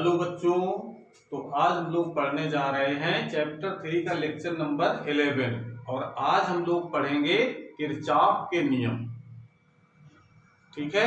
Hello बच्चों। तो आज हम लोग पढ़ने जा रहे हैं चैप्टर 3 का लेक्चर नंबर 11 और आज हम लोग पढ़ेंगे किरचॉफ के नियम। ठीक है,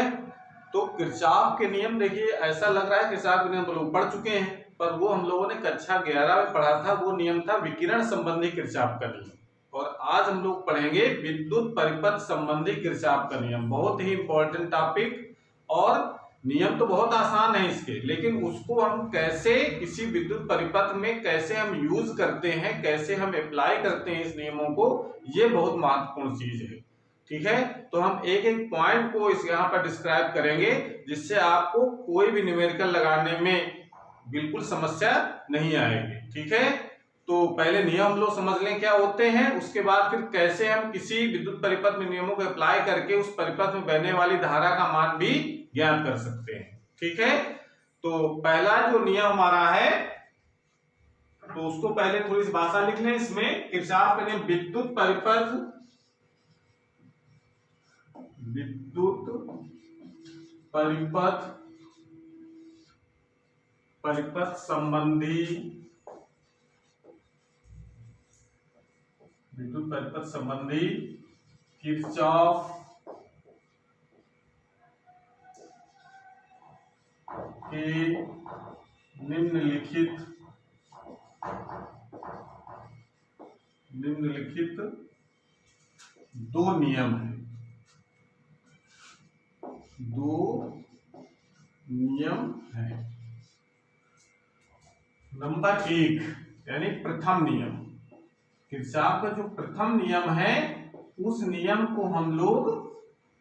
तो किरचॉफ के नियम देखिए, ऐसा लग रहा है किरचॉफ के नियम हम लोग पढ़ चुके हैं, पर वो हम लोगों ने कक्षा 11 में पढ़ा था। वो नियम था विकिरण संबंधी किरचॉफ का नियम, और आज हम लोग पढ़ेंगे विद्युत परिपथ संबंधी किरचॉफ का नियम। बहुत ही इंपॉर्टेंट टॉपिक, और नियम तो बहुत आसान है इसके, लेकिन उसको हम कैसे किसी विद्युत परिपथ में कैसे हम यूज करते हैं, कैसे हम अप्लाई करते हैं इस नियमों को, ये बहुत महत्वपूर्ण चीज है। ठीक है, तो हम एक एक पॉइंट को इस यहाँ पर डिस्क्राइब करेंगे, जिससे आपको कोई भी न्यूमेरिकल लगाने में बिल्कुल समस्या नहीं आएगी। ठीक है, तो पहले नियम हम लोग समझ लें क्या होते हैं, उसके बाद फिर कैसे हम किसी विद्युत परिपथ में नियमों को अप्लाई करके उस परिपथ में बहने वाली धारा का मान भी ज्ञात कर सकते हैं। ठीक है, तो पहला जो नियम हमारा है, तो उसको पहले थोड़ी सी भाषा लिख लें। इसमें किरचॉफ का नियम विद्युत परिपथ संबंधी किरचॉफ के निम्नलिखित दो नियम हैं। नंबर 1 यानी प्रथम नियम, किरचॉफ का जो प्रथम नियम है, उस नियम को हम लोग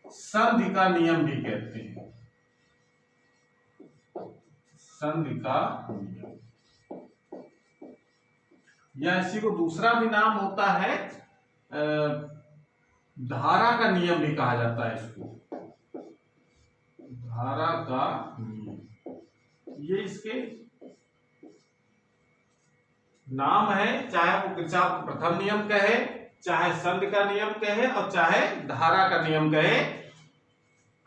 संधि का नियम भी कहते हैं। संधि का नियम, या इसी को दूसरा भी नाम होता है धारा का नियम भी कहा जाता है। इसको धारा का नियम, ये इसके नाम है, चाहे वो किरचॉफ प्रथम नियम कहे, चाहे संधि का नियम कहे, और चाहे धारा का नियम कहे,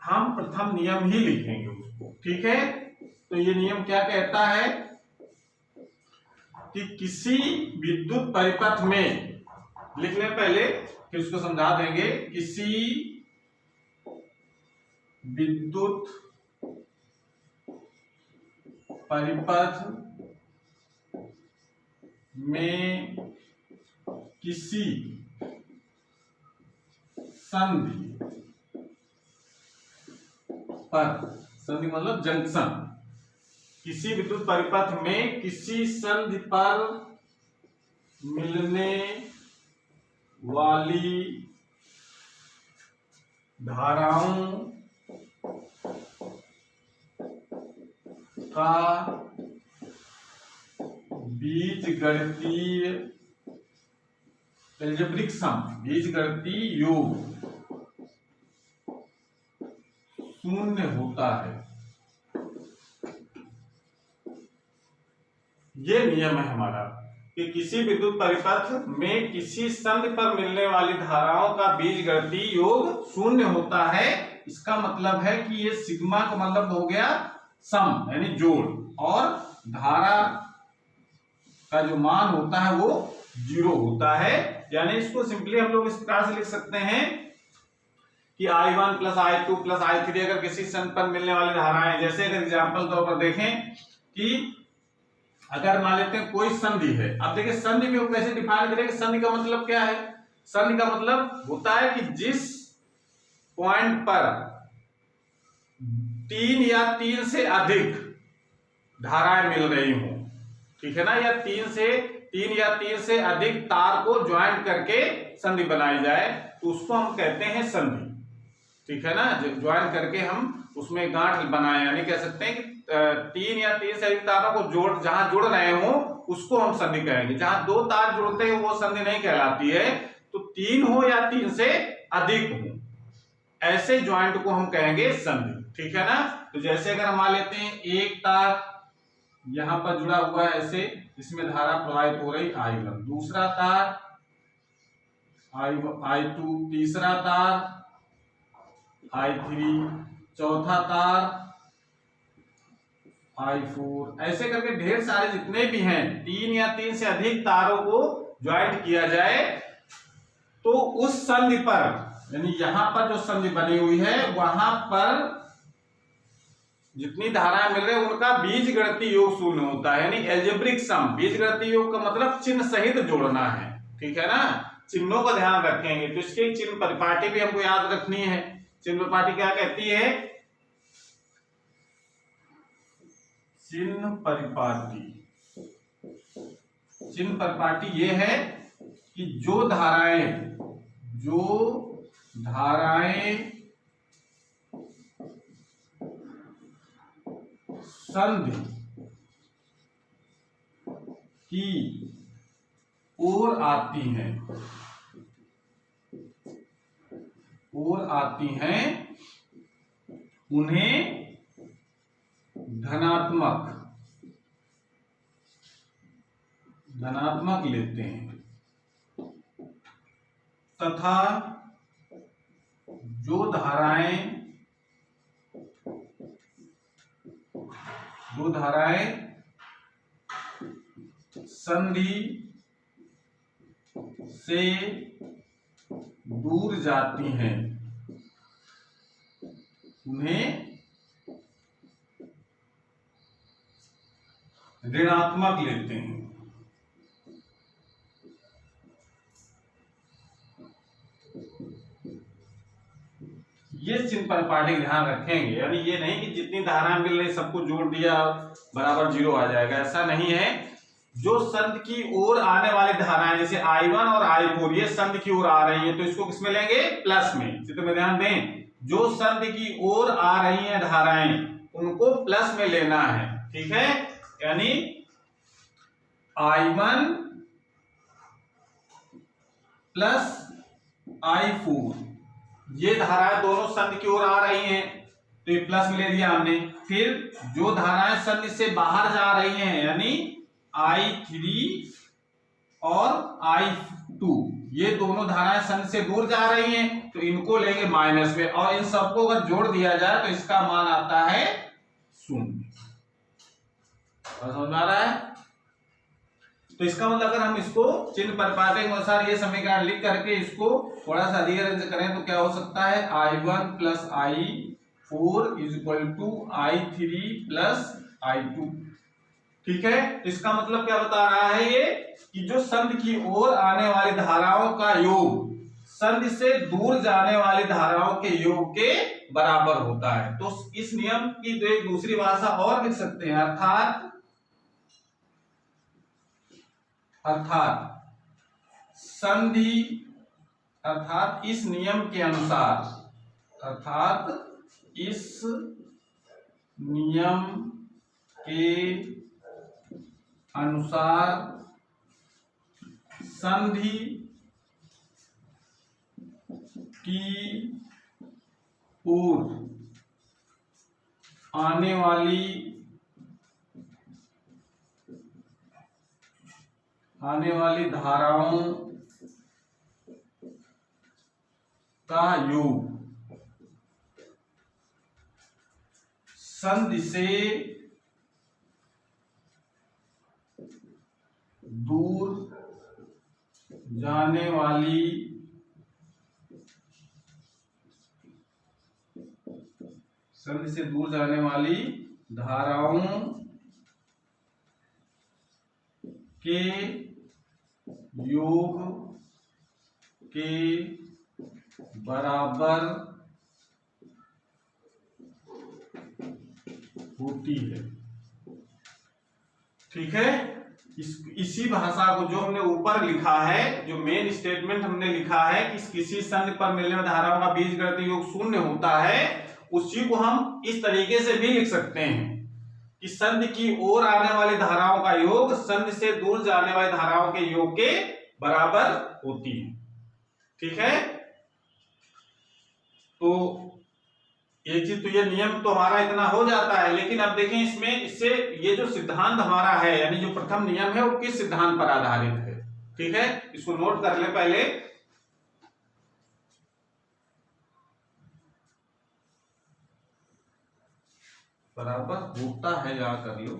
हम प्रथम नियम ही लिखेंगे उसको। ठीक है, तो ये नियम क्या कहता है कि किसी विद्युत परिपथ में, लिख लें पहले फिर उसको समझा देंगे। किसी विद्युत परिपथ में किसी संधि पर, संधि मतलब जंक्शन, किसी विद्युत परिपथ में किसी संधि पर मिलने वाली धाराओं का बीजगणितीय एल्जेब्रिक सम, बीजगणितीय योग शून्य होता है। ये नियम है हमारा कि किसी विद्युत परिपथ में किसी संधि पर मिलने वाली धाराओं का बीजगणितीय योग शून्य होता है। इसका मतलब है कि ये सिग्मा का मतलब हो गया सम यानी जोड़, और धारा का जो मान होता है वो 0 होता है। यानी इसको सिंपली हम लोग इस प्रकार से लिख सकते हैं कि I1 plus I2 plus I3 अगर किसी संधि पर मिलने वाली धाराएं, जैसे अगर एग्जाम्पल तौर पर देखें कि अगर मान लेते हैं कोई संधि है। अब देखिए संधि में वो कैसे डिफाइन करेंगे, संधि का मतलब क्या है। संधि का मतलब होता है कि जिस पॉइंट पर 3 या 3 से अधिक धाराएं मिल रही हो, ठीक है ना, या 3 या 3 से अधिक तार को ज्वाइंट करके संधि बनाई जाए, तो उसको हम कहते हैं संधि। ठीक है ना, ज्वाइंट करके हम उसमें गांठ बनाए, यानी कह सकते हैं कि 3 या 3 से अधिक तारों को जहां जुड़ रहे हो उसको हम संधि कहेंगे। जहां 2 तार जुड़ते हैं वो संधि नहीं कहलाती है। तो 3 हो या 3 से अधिक हो, ऐसे ज्वाइंट को हम कहेंगे संधि। ठीक है ना, तो जैसे अगर हम मान लेते हैं एक तार यहां पर जुड़ा हुआ है ऐसे, इसमें धारा प्रवाहित हो रही I1, दूसरा तार I2, तीसरा तार I3, चौथा तार I4 ऐसे करके ढेर सारे जितने भी हैं 3 या 3 से अधिक तारों को ज्वाइंट किया जाए तो उस संधि पर, यानी यहां पर जो संधि बनी हुई है वहां पर जितनी धाराएं मिल रही है उनका बीजगणितीय योग शून्य होता है, यानी एल्जेब्रिक सम। बीजगणितीय योग का मतलब चिन्ह सहित जोड़ना है, ठीक है ना। चिन्हों का ध्यान रखेंगे तो इसके चिन्ह परिपाटी भी हमको याद रखनी है। चिन्ह परिपाटी क्या कहती है? चिन्ह परिपाटी, चिन्ह परिपाटी ये है कि जो धाराएं संधि की ओर आती हैं उन्हें धनात्मक लेते हैं, तथा जो धाराएं संधि से दूर जाती हैं उन्हें ऋणात्मक लेते हैं। ये चिन्ह परिपाटी का ध्यान रखेंगे, यानी ये नहीं कि जितनी धाराएं मिल रही सबको जोड़ दिया बराबर 0 आ जाएगा, ऐसा नहीं है। जो संधि की ओर आने वाली धाराएं जैसे I1 और I4 ये संधि की ओर आ रही है तो इसको किसमें लेंगे? प्लस में। चित्र में ध्यान दें, जो संधि की ओर आ रही हैं धाराएं उनको प्लस में लेना है, ठीक है। यानी I1 प्लस I4 ये धाराएं दोनों संधि की ओर आ रही हैं तो ये प्लस में ले दिया हमने। फिर जो धाराएं संधि से बाहर जा रही हैं यानी I3 और I2 ये दोनों धाराएं संधि से दूर जा रही हैं तो इनको लेंगे माइनस में, और इन सबको अगर जोड़ दिया जाए तो इसका मान आता है 0। समझ में आ रहा है? तो इसका मतलब अगर हम इसको चिन्ह परिपाटी के अनुसार ये समीकरण लिख करके इसको थोड़ा सा रीअरेंज करें तो क्या हो सकता है? I1 plus I4 is equal to I3 plus I2, ठीक है। इसका मतलब क्या बता रहा है ये कि जो संधि की ओर आने वाली धाराओं का योग संधि से दूर जाने वाली धाराओं के योग के बराबर होता है। तो इस नियम की तो एक दूसरी भाषा और लिख सकते हैं, अर्थात इस नियम के अनुसार संधि की ओर आने वाली धाराओं का योग संधि से दूर जाने वाली धाराओं के योग के बराबर होती है, ठीक है। इसी भाषा को जो हमने ऊपर लिखा है, जो मेन स्टेटमेंट हमने लिखा है कि किसी संधि पर मिलने वाली धाराओं का बीजगणितीय योग 0 होता है, उसी को हम इस तरीके से भी लिख सकते हैं कि संधि की ओर आने वाली धाराओं का योग संधि से दूर जाने वाली धाराओं के योग के बराबर होती है, ठीक है। तो एक चीज तो ये नियम तो हमारा इतना हो जाता है, लेकिन अब देखें इससे ये जो सिद्धांत हमारा है यानी जो प्रथम नियम है वो किस सिद्धांत पर आधारित है, ठीक है। इसको नोट कर ले पहले। बराबर होता है, यहाँ कर लो,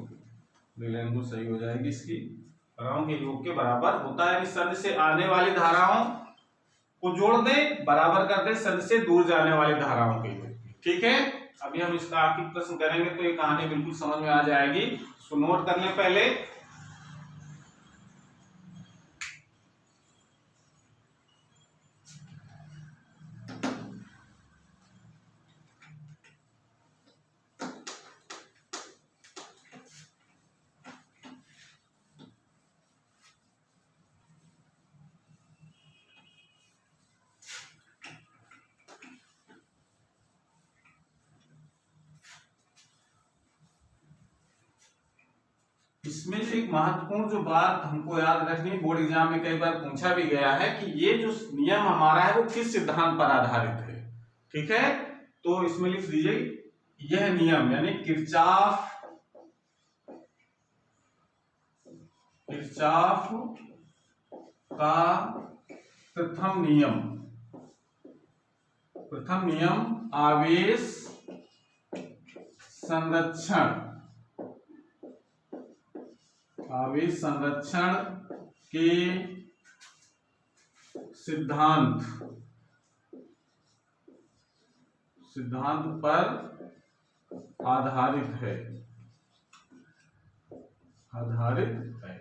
बिलेंगु सही हो जाएगी इसकी, धाराओं के योग के बराबर होता है, यानी संधि से आने वाली धाराओं को जोड़ दे, बराबर कर दे संधि से दूर जाने वाली धाराओं के योग। ठीक है, अभी हम इसका आखिरी प्रश्न करेंगे तो ये कहानी बिल्कुल समझ में आ जाएगी, इसको नोट कर लें पहले। इसमें से एक महत्वपूर्ण जो बात हमको याद रखनी, बोर्ड एग्जाम में कई बार पूछा भी गया है कि ये जो नियम हमारा है वो किस सिद्धांत पर आधारित है। ठीक है, तो इसमें लिख दीजिए यह नियम यानी किरचॉफ का प्रथम नियम आवेश संरक्षण के सिद्धांत पर आधारित है।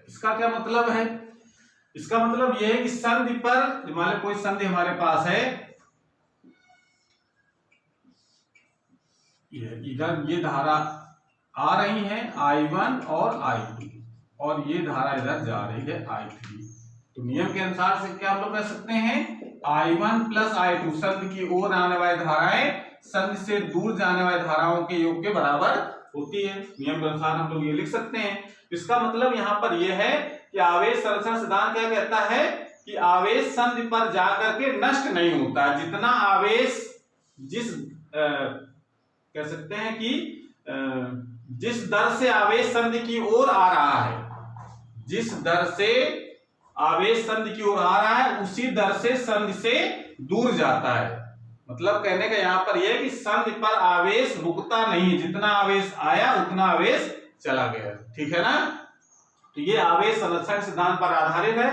इसका क्या मतलब है? इसका मतलब यह है कि संधि पर, मान लो कोई संधि हमारे पास है, इधर ये धारा आ रही है I1 और I2 और ये धारा इधर जा रही है I3। तो नियम के अनुसार से क्या हम लोग कह सकते हैं, I1 प्लस I2 संधि की ओर आने वाली धाराएं संधि से दूर जाने वाली धाराओं के योग के बराबर होती है। नियम के अनुसार हम लोग ये लिख सकते हैं। इसका मतलब यहाँ पर यह है कि आवेश संरक्षण सिद्धांत क्या कहता है कि आवेश संधि पर जाकर के नष्ट नहीं होता। जितना आवेश कह सकते हैं कि जिस दर से आवेश संधि की ओर आ रहा है, जिस दर से आवेश संधि की ओर आ रहा है उसी दर से संधि से दूर जाता है। मतलब कहने का यहाँ पर यह है कि संधि पर आवेश रुकता नहीं, जितना आवेश आया उतना आवेश चला गया। ठीक है ना, तो ये आवेश संरक्षण सिद्धांत पर आधारित है।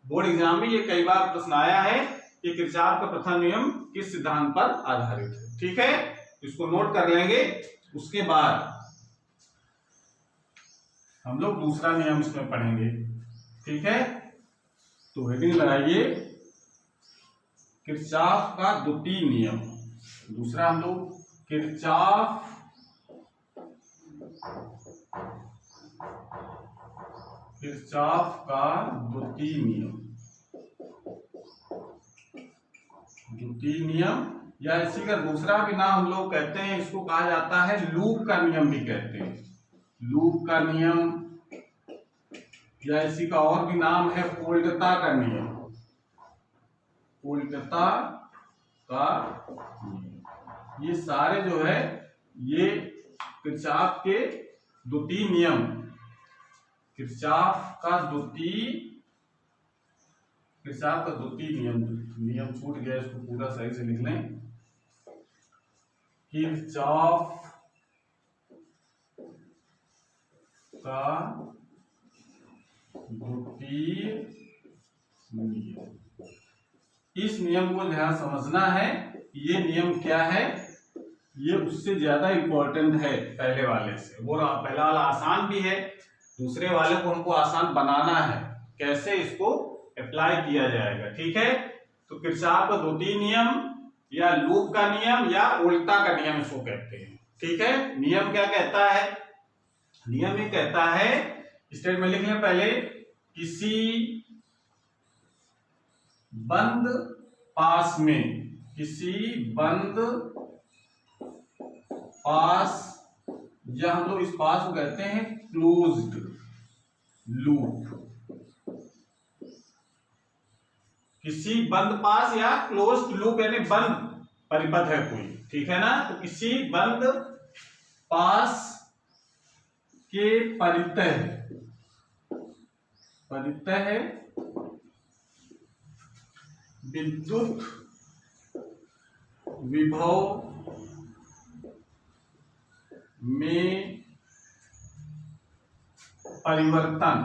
बोर्ड एग्जाम में ये कई बार प्रश्न आया है कि किरचॉफ का प्रथम नियम किस सिद्धांत पर आधारित है। ठीक है, इसको नोट कर लेंगे। उसके बाद हम लोग दूसरा नियम इसमें पढ़ेंगे। ठीक है, तो हेडिंग लगाइए किरचॉफ का द्वितीय नियम। दूसरा हम लोग किरचॉफ का द्वितीय नियम या इसी का दूसरा भी नाम हम लोग कहते हैं, इसको कहा जाता है लूप का नियम भी कहते हैं। लूप का नियम या इसी का और भी नाम है फोल्डता का नियम। फोल्डता का नियम, ये सारे जो है ये किरचॉफ के द्वितीय नियम, किरचॉफ का द्वितीय नियम छूट गया, इसको पूरा सही से लिख लें। किरचॉफ का द्वितीय नियम, इस नियम को ध्यान समझना है। ये नियम क्या है, ये उससे ज्यादा इंपॉर्टेंट है पहले वाले से। वो पहला वाला आसान भी है, दूसरे वाले को हमको आसान बनाना है, कैसे इसको अप्लाई किया जाएगा। ठीक है, तो किरचॉफ का द्वितीय नियम या लूप का नियम या उल्टा का नियम इसको कहते हैं। ठीक है, नियम क्या कहता है? नियम ये कहता है, स्टेटमेंट लिख लें पहले, किसी बंद पास या हम लोग इस पास को कहते हैं क्लोज्ड लूप। किसी बंद पास या क्लोज्ड लूप यानी बंद परिपथ है कोई। ठीक है ना, तो किसी बंद पास के परितः विद्युत में परिवर्तन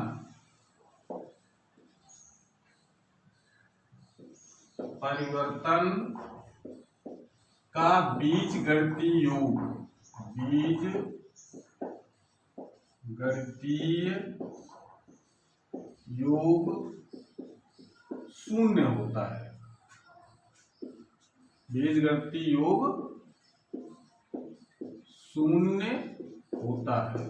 का बीजगणितीय योग शून्य होता है। बीजगणितीय योग शून्य होता है।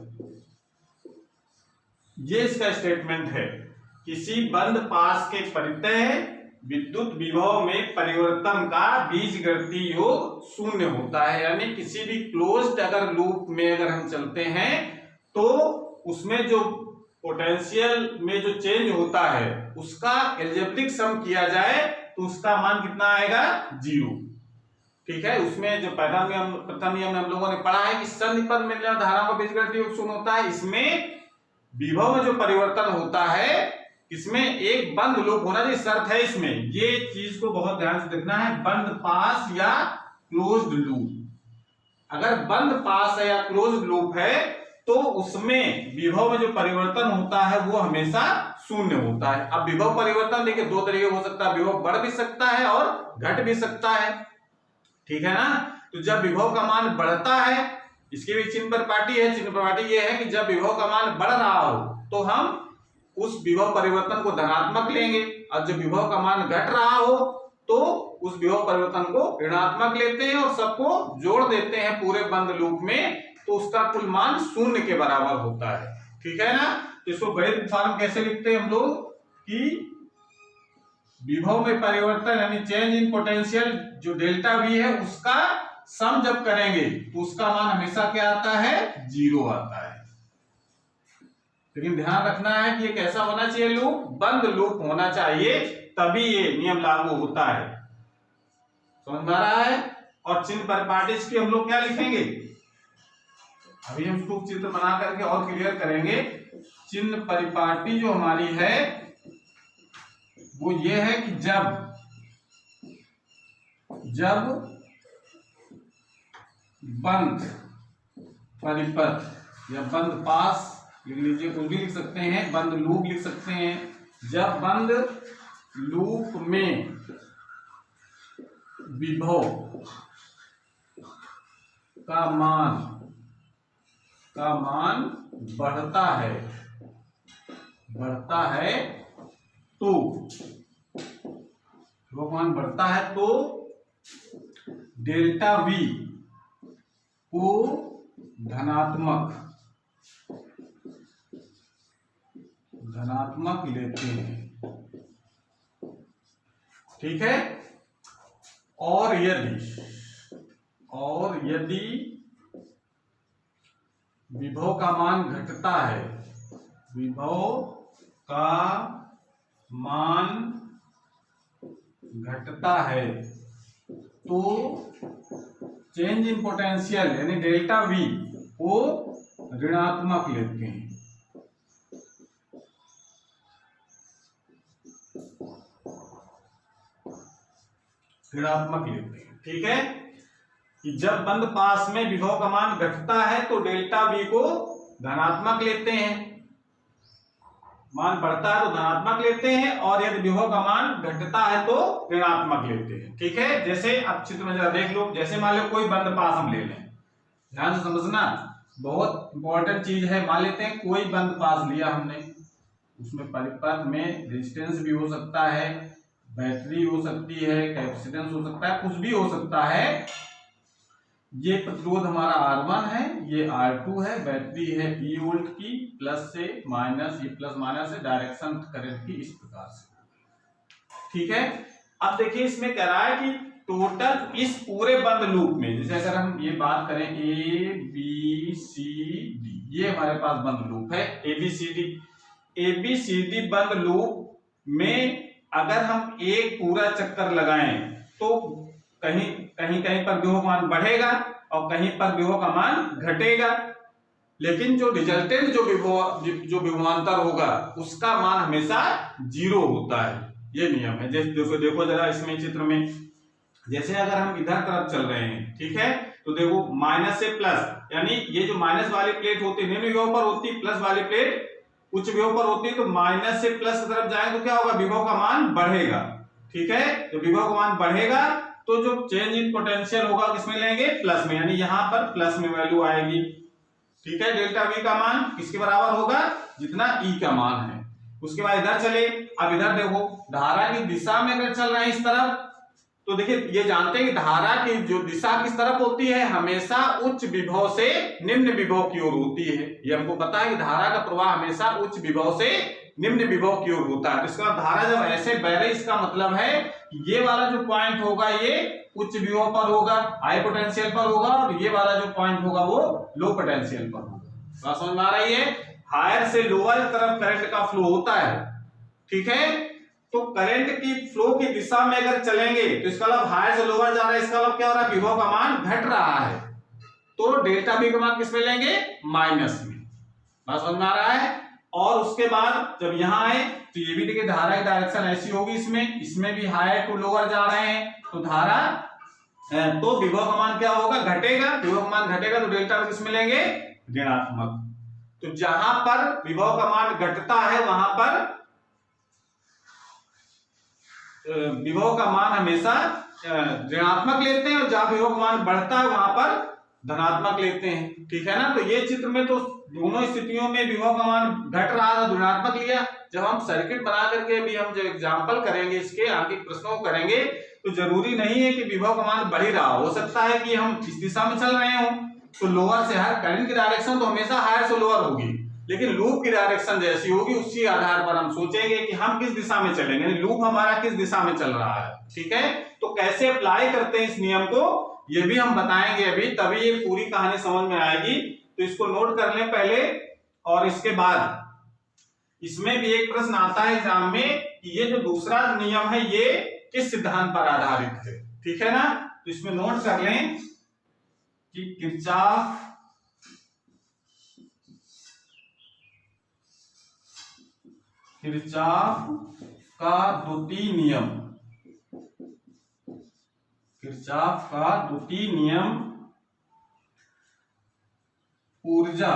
ये इसका स्टेटमेंट है। किसी बंद पास के परितः विद्युत विभव में परिवर्तन का बीजगणितीय योग शून्य होता है। यानी किसी भी क्लोज्ड अगर लूप में अगर हम चलते हैं तो उसमें जो पोटेंशियल में जो चेंज होता है उसका एल्जेब्रिक सम किया जाए तो उसका मान कितना आएगा? 0। ठीक है। उसमें जो प्रथम नियम हम लोगों ने पढ़ा है कि सन्निपन्न में धारा का बीजगणितीय योग शून्य होता है। इसमें विभव में जो परिवर्तन होता है इसमें एक बंद लूप होना चाहिए, शर्त है इसमें। ये चीज को बहुत ध्यान से देखना है। बंद पास या क्लोज्ड लूप, अगर बंद पास है या क्लोज्ड लूप है तो उसमें विभव में जो परिवर्तन होता है वो हमेशा शून्य होता है। अब विभव परिवर्तन देखिए दो तरीके हो सकता है, विभव बढ़ भी सकता है और घट भी सकता है। ठीक है ना। तो जब विभव का मान बढ़ता है, इसकी भी चिन्ह परिपाटी है। चिन्ह परिपाटी ये है कि जब विभव का मान बढ़ रहा हो तो हम उस विभव परिवर्तन को धनात्मक लेंगे, और जब विभव का मान घट रहा हो तो उस विभव परिवर्तन को ऋणात्मक लेते हैं और सबको जोड़ देते हैं पूरे बंद लूप में, तो उसका कुल मान शून्य के बराबर होता है। ठीक है ना। तो इसको गणित फॉर्म कैसे लिखते हैं हम लोग कि विभव में परिवर्तन यानी चेंज इन पोटेंशियल जो डेल्टा वी है उसका सम जब करेंगे तो उसका मान हमेशा क्या आता है? 0 आता है। लेकिन ध्यान रखना है कि ये कैसा होना चाहिए लूप? बंद लूप होना चाहिए, तभी ये नियम लागू होता है। समझ में आ रहा है। और चिन्ह परिपाटी की हम लोग क्या लिखेंगे? अभी हम इसको चित्र बना करके और क्लियर करेंगे। चिन्ह परिपाटी जो हमारी है वो ये है कि जब बंद परिपथ या बंद पास लिख लीजिए, कुछ भी लिख सकते हैं, बंद लूप लिख सकते हैं। जब बंद लूप में विभव का मान बढ़ता है तो विभव मान बढ़ता है तो डेल्टा वी को धनात्मक लेते हैं। ठीक है। और यदि विभव का मान घटता है, विभव का मान घटता है तो चेंज इन पोटेंशियल यानी डेल्टा वी को ऋणात्मक लेते हैं। ऋणात्मक लेते हैं। ठीक है। कि जब बंद पास में विभव का मान घटता है तो डेल्टा वी को धनात्मक लेते हैं, मान बढ़ता है तो धनात्मक लेते हैं, और यदि विभव का मान घटता है तो ऋणात्मक लेते हैं। ठीक है। जैसे अब चित्र में जरा देख लो, जैसे मान लो कोई बंद पास हम ले लें, ध्यान से समझना, बहुत इंपॉर्टेंट चीज है। मान लेते हैं कोई बंद पास लिया हमने, उसमें परिपथ में रेजिस्टेंस भी हो सकता है, बैटरी हो सकती है, कैपेसिटेंस हो सकता है, कुछ भी हो सकता है। ये प्रतिरोध हमारा R1 है, ये R2 है, बैटरी है E वोल्ट की, प्लस से माइनस, ये प्लस माइनस है, डायरेक्शन करंट की इस प्रकार से। ठीक है। अब देखिए इसमें कह रहा है कि टोटल इस पूरे बंद लूप में, जैसे अगर हम ये बात करें A B C D, ये हमारे पास बंद लूप है A B C D बंद लूप में अगर हम एक पूरा चक्कर लगाएं तो कहीं पर विभव मान बढ़ेगा और कहीं पर विभव का मान घटेगा, लेकिन जो रिजल्टेंट जो विभवांतर होगा उसका मान हमेशा 0 होता है। ये नियम है। जैसे देखो जरा इसमें चित्र में जैसे अगर हम इधर तरफ चल रहे हैं, ठीक है, तो देखो माइनस से प्लस, यानी ये जो माइनस वाली प्लेट होती है निम्न विभव पर होती है, प्लस वाली प्लेट उच्च विभव पर होती है, तो माइनस से प्लस की तरफ जाएंगे तो क्या होगा, विभव का मान बढ़ेगा। ठीक है, तो विभव का मान बढ़ेगा तो जो चेंज इन पोटेंशियल होगा किसमें लेंगे, प्लस में, यानी यहां पर प्लस में वैल्यू आएगी। ठीक है, डेल्टा वी का मान किसके बराबर होगा, जितना ई का मान है। उसके बाद इधर चले, अब इधर देखो धारा की दिशा में अगर चल रहे हैं इस तरफ, तो देखिए ये जानते हैं कि धारा की जो दिशा किस तरफ होती है, हमेशा उच्च विभव से निम्न विभव की ओर होती है। ये हमको पता है कि धारा का प्रवाह हमेशा उच्च विभव से निम्न विभव की ओर होता है। इसका धारा जब ऐसे बह रही, इसका मतलब है ये वाला जो पॉइंट होगा ये उच्च विभव पर होगा, हाई पोटेंशियल पर होगा, और ये वाला जो पॉइंट होगा वो लो पोटेंशियल पर होगा। बात समझ में आ रही है, हायर से लोअर तरफ करंट का फ्लो होता है। ठीक है, तो करंट की फ्लो की दिशा में अगर चलेंगे तो इसका मतलब हायर से लोअर जा रहा है, इसका मतलब क्या हो रहा है, विभव का मान घट रहा है, तो डेल्टा वी का मान किस में लेंगे, माइनस में। बात समझ में आ रहा है। और उसके बाद जब यहां आए तो ये भी देखिए धारा की डायरेक्शन ऐसी होगी, इसमें भी हायर टू लोअर जा रहे हैं, तो धारा तो विभव का मान क्या होगा, घटेगा। विभव का मान घटेगा तो डेल्टा वी किस में लेंगे, ऋणात्मक। तो जहां पर विभव का मान घटता है वहां पर विभव का मान हमेशा ऋणात्मक लेते हैं, और जहां विभव का मान बढ़ता है वहां पर धनात्मक लेते हैं। ठीक है ना, तो ये चित्र में तो दोनों स्थितियों में विभव का मान घट रहा था, ऋणात्मक लिया। जब हम सर्किट बना करके भी हम जो एग्जाम्पल करेंगे, इसके आगे प्रश्नों को करेंगे, तो जरूरी नहीं है कि विभव का मान बढ़ ही रहा हो सकता है कि हम इस दिशा में चल रहे हो तो लोअर से हायर, करंट की डायरेक्शन तो हमेशा हायर से लोअर होगी, लेकिन लूप की डायरेक्शन जैसी होगी उसी आधार पर हम सोचेंगे कि हम किस दिशा में चलेंगे, लूप हमारा किस दिशा में चल रहा है। ठीक है, तो कैसे अप्लाई करते हैं इस नियम को ये भी हम बताएंगे अभी, तभी ये पूरी कहानी समझ में आएगी। तो इसको नोट कर लें पहले, और इसके बाद इसमें भी एक प्रश्न आता है एग्जाम में कि ये जो दूसरा नियम है ये किस सिद्धांत पर आधारित है। ठीक है ना, तो इसमें नोट कर लें कि किरचॉफ का द्वितीय नियम, किरचॉफ का द्वितीय नियम ऊर्जा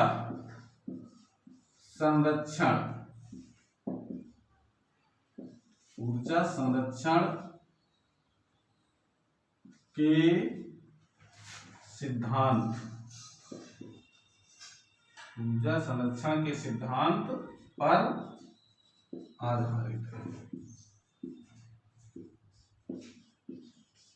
संरक्षण के सिद्धांत, ऊर्जा संरक्षण के सिद्धांत पर आधारित है।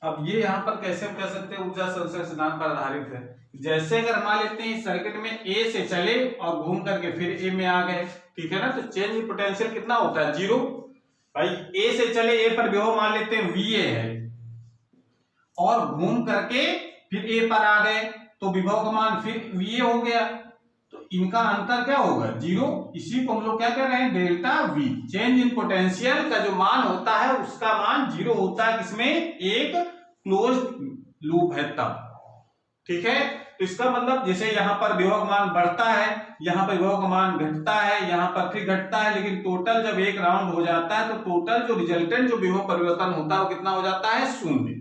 अब ये यहां पर कैसे हम कह सकते हैं ऊर्जा संरक्षण सिद्धांत पर आधारित है, जैसे अगर मान लेते हैं सर्किट में ए से चले और घूम करके फिर ए में आ गए। ठीक है ना, तो चेंज इन पोटेंशियल कितना होता है, 0। भाई ए से चले, ए पर विभव मान लेते हैं VA है, और घूम करके फिर ए पर आ गए तो विभव का मान फिर VA हो गया, तो इनका अंतर क्या होगा, 0। इसी को हम लोग क्या कह रहे हैं, delta we. Change in potential का जो मान होता है उसका मान 0 होता है, किसमें, एक क्लोज्ड लूप है तब। ठीक है, तो इसका मतलब जैसे यहाँ पर विभव का मान बढ़ता है, यहाँ पर विभव का मान घटता है, यहाँ पर फिर घटता है, लेकिन टोटल जब एक राउंड हो जाता है तो टोटल जो रिजल्टेंट जो विभव परिवर्तन होता है वो कितना हो जाता है, 0।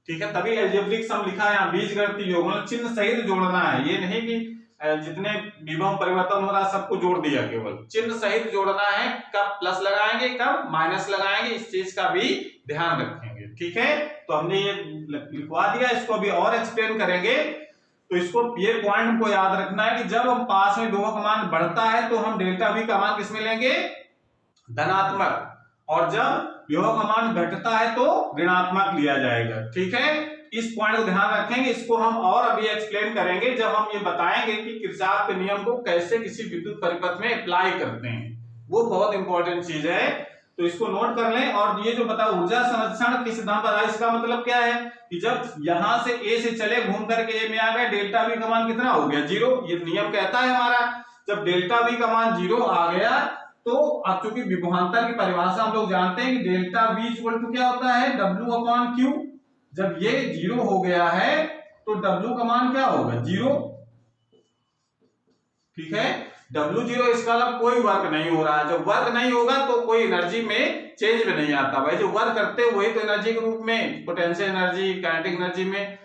ठीक है, तभी अलजेब्रिक सम लिखा है यहाँ, बीजगणितीय योग, मतलब चिन्ह सहित जोड़ना है, ये नहीं कि जितने विभव परिवर्तन हो रहा है सबको जोड़ दिया, केवल चिन्ह सहित जोड़ना है, कब प्लस लगाएंगे कब माइनस लगाएंगे, इस चीज का भी ध्यान रखेंगे। ठीक है, तो हमने ये लिखवा दिया, इसको अभी और एक्सप्लेन करेंगे। तो इसको ये पॉइंट हमको याद रखना है कि जब हम पास में विभव का मान बढ़ता है तो हम डेल्टा वी का मान किसमें लेंगे, धनात्मक, और जब विभव का मान घटता है तो ऋणात्मक लिया जाएगा। ठीक है, इस पॉइंट को ध्यान रखेंगे, इसको हम और अभी एक्सप्लेन करेंगे जब हम ये बताएंगे कि किरचॉफ के नियम को कैसे किसी विद्युत परिपथ में अप्लाई करते हैं, वो बहुत इंपॉर्टेंट चीज है। तो इसको नोट कर लें। और ये जो बता ऊर्जा संरक्षण के सिद्धांत पर, इसका मतलब क्या है कि जब यहां से ए से चले घूम करके ए में आ गए, डेल्टा वी का मान कितना हो गया, 0। ये नियम कहता है हमारा, जब डेल्टा वी का मान 0 आ गया तो अब चूंकि विभवांतर की परिभाषा हम लोग जानते हैं कि डेल्टा वी इक्वल टू क्या होता है, W/Q। जब ये 0 हो गया है तो W का मान क्या होगा, 0। ठीक है, W0 इसका मतलब कोई वर्क नहीं हो रहा है। जब वर्क नहीं होगा तो कोई एनर्जी में चेंज भी नहीं आता भाई। जो वर्क करते हैं वही तो एनर्जी के रूप में, पोटेंशियल एनर्जी, काइनेटिक एनर्जी में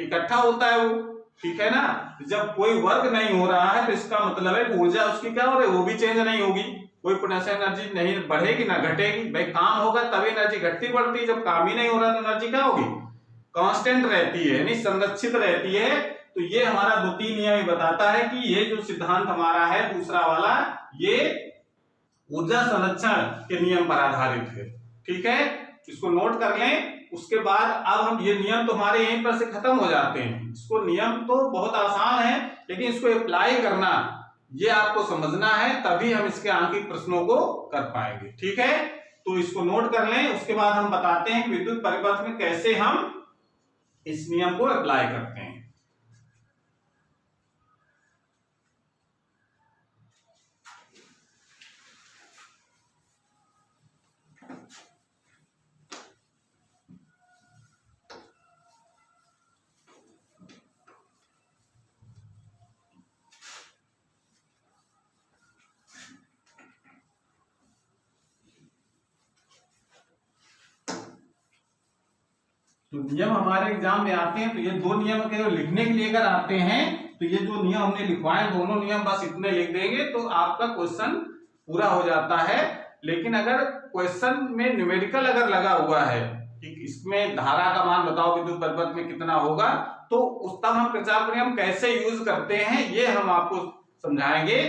इकट्ठा होता है वो, ठीक है ना। जब कोई वर्क नहीं हो रहा है तो इसका मतलब है ऊर्जा उसकी क्या हो रही है, वो भी चेंज नहीं होगी। कोई पोटेंशियल एनर्जी नहीं बढ़ेगी ना घटेगी। भाई काम होगा तभी एनर्जी घटती बढ़ती है, जब काम ही नहीं हो रहा तो एनर्जी क्या होगी, कांस्टेंट रहती है, यानी संरक्षित रहती है। तो ये हमारा द्वितीय नियम ही बताता है कि ये जो सिद्धांत हमारा है दूसरा वाला, ये ऊर्जा संरक्षण के नियम पर आधारित है, ठीक है। इसको नोट कर लें। उसके बाद अब हम ये नियम तो हमारे यहीं पर से खत्म हो जाते हैं। इसको नियम तो बहुत आसान है, लेकिन इसको अप्लाई करना ये आपको समझना है, तभी हम इसके आंकिक प्रश्नों को कर पाएंगे, ठीक है। तो इसको नोट कर लें। उसके बाद हम बताते हैं कि विद्युत परिपथ में कैसे हम इस नियम को अप्लाई करते हैं। तो नियम हमारे एग्जाम में आते हैं, तो ये दो नियम के लिखने के लिए अगर आते हैं तो ये जो नियम हमने लिखवाए दोनों नियम बस इतने लिख देंगे तो आपका क्वेश्चन पूरा हो जाता है। लेकिन अगर क्वेश्चन में न्यूमेरिकल अगर लगा हुआ है कि इसमें धारा का मान बताओ विद्युत परिपथ में कितना होगा, तो उस तब हम किरचॉफ का नियम कैसे यूज करते हैं ये हम आपको समझाएंगे,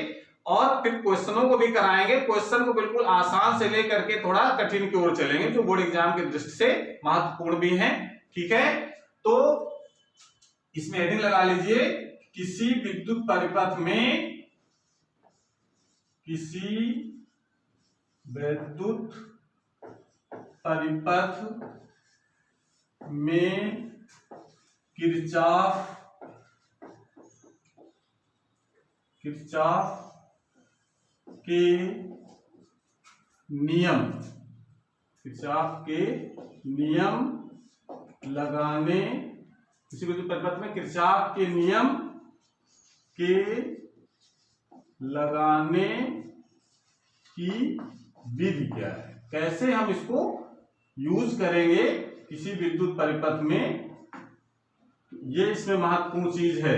और फिर क्वेश्चनों को भी कराएंगे। क्वेश्चन को बिल्कुल आसान से लेकर के थोड़ा कठिन की ओर चलेंगे, जो बोर्ड एग्जाम की दृष्टि से महत्वपूर्ण भी हैं, ठीक है। तो इसमें हेडिंग लगा लीजिए, किसी विद्युत परिपथ में, किसी विद्युत परिपथ में किरचॉफ के नियम, किरचॉफ के नियम लगाने, किसी विद्युत परिपथ में किरचॉफ के नियम के लगाने की विधि क्या है, कैसे हम इसको यूज करेंगे किसी विद्युत परिपथ में, ये इसमें महत्वपूर्ण चीज है।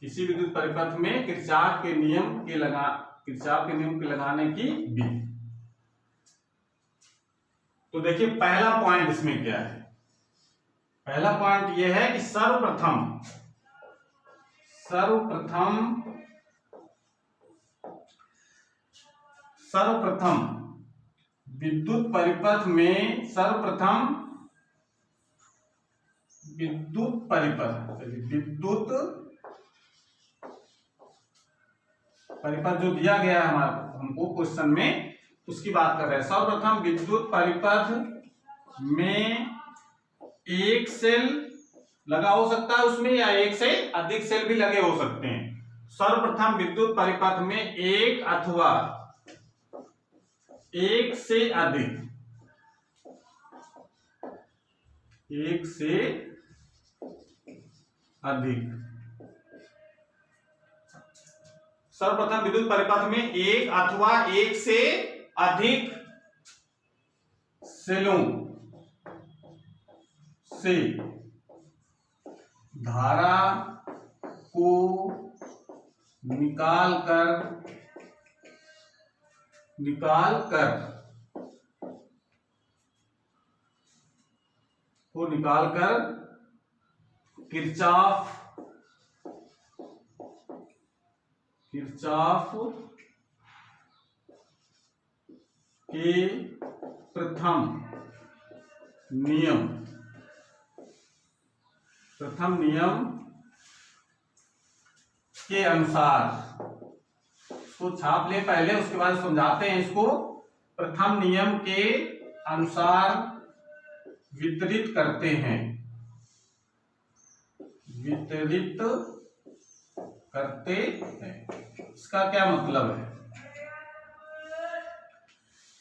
किसी विद्युत परिपथ में किरचॉफ के नियम के लगाने की विधि। तो देखिए पहला पॉइंट इसमें क्या है। पहला पॉइंट यह है कि सर्वप्रथम विद्युत परिपथ में, विद्युत परिपथ जो दिया गया है हमको क्वेश्चन में, उसकी बात कर रहे हैं। सर्वप्रथम विद्युत परिपथ में एक सेल लगा हो सकता है उसमें, या एक से अधिक सेल भी लगे हो सकते हैं। सर्वप्रथम विद्युत परिपथ में एक अथवा एक से अधिक सर्वप्रथम विद्युत परिपथ में एक अथवा एक से अधिक सेलों से धारा को निकाल कर किरचॉफ के प्रथम नियम के अनुसार, इसको छाप ले पहले, उसके बाद समझाते हैं इसको। प्रथम नियम के अनुसार वितरित करते हैं, इसका क्या मतलब है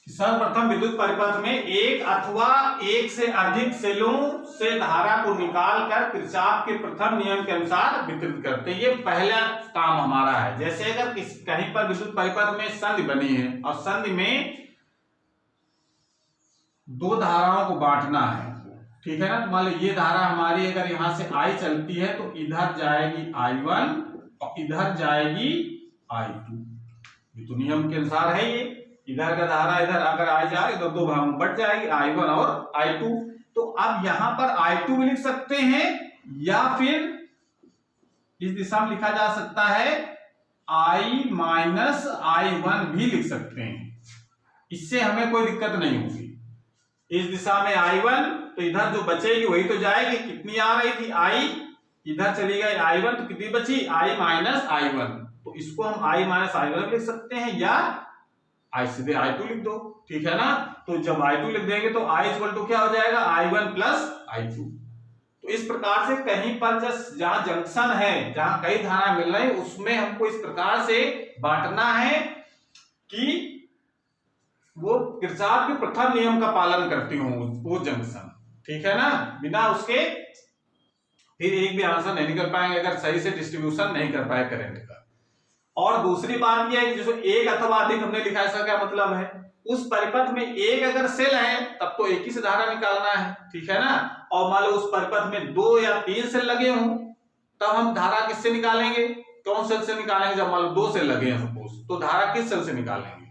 सर्वप्रथम विद्युत परिपथ में एक अथवा एक से अधिक सेलों से धारा को निकालकर किरचॉफ के प्रथम नियम के अनुसार वितरित करते हैं। ये पहला काम हमारा है। जैसे अगर कहीं पर विद्युत परिपथ में संधि बनी है और संधि में दो धाराओं को बांटना है, ठीक है ना। तो मान लो ये धारा हमारी अगर यहां से I चलती है तो इधर जाएगी I1 और इधर जाएगी I2। ये तो नियम के अनुसार है। ये इधर का धारा इधर अगर I जाए तो दो भागों में बट जाएगी, I1 और I2। तो अब यहां पर I2 भी लिख सकते हैं या फिर इस दिशा में लिखा जा सकता है I माइनस I1 भी लिख सकते हैं। इससे हमें कोई दिक्कत नहीं होगी। इस दिशा में I1 तो इधर जो बचेगी वही तो जाएगी। कितनी आ रही थी I, इधर चली गई I1 तो कितनी बची I माइनस I1। तो इसको हम I माइनस I1 लिख सकते हैं या I सीधे I2 लिख दो, ठीक है ना। तो जब I2 लिख देंगे तो I इक्वल टू क्या हो जाएगा I1 प्लस I2। तो इस प्रकार से कहीं पर जहां जंक्शन है, जहां कई धारा मिल रही है, उसमें हमको इस प्रकार से बांटना है कि वो किरचॉफ के प्रथम नियम का पालन करती हूं वो जंक्शन, ठीक है ना। बिना उसके फिर एक भी आंसर नहीं निकल पाएंगे अगर सही से डिस्ट्रीब्यूशन नहीं कर पाए करंट का। और दूसरी बात यह है कि जिसको एक अथवा अधिक हमने लिखा है, इसका क्या मतलब है, उस परिपथ में एक अगर सेल है तब तो एक ही से धारा निकालना है, ठीक है ना। और मान लो उस परिपथ में 2 या 3 सेल लगे हों तब हम धारा किससे निकालेंगे, कौन सेल से निकालेंगे। जब मान लो 2 सेल लगे हैं सपोज, तो धारा किस सेल से निकालेंगे।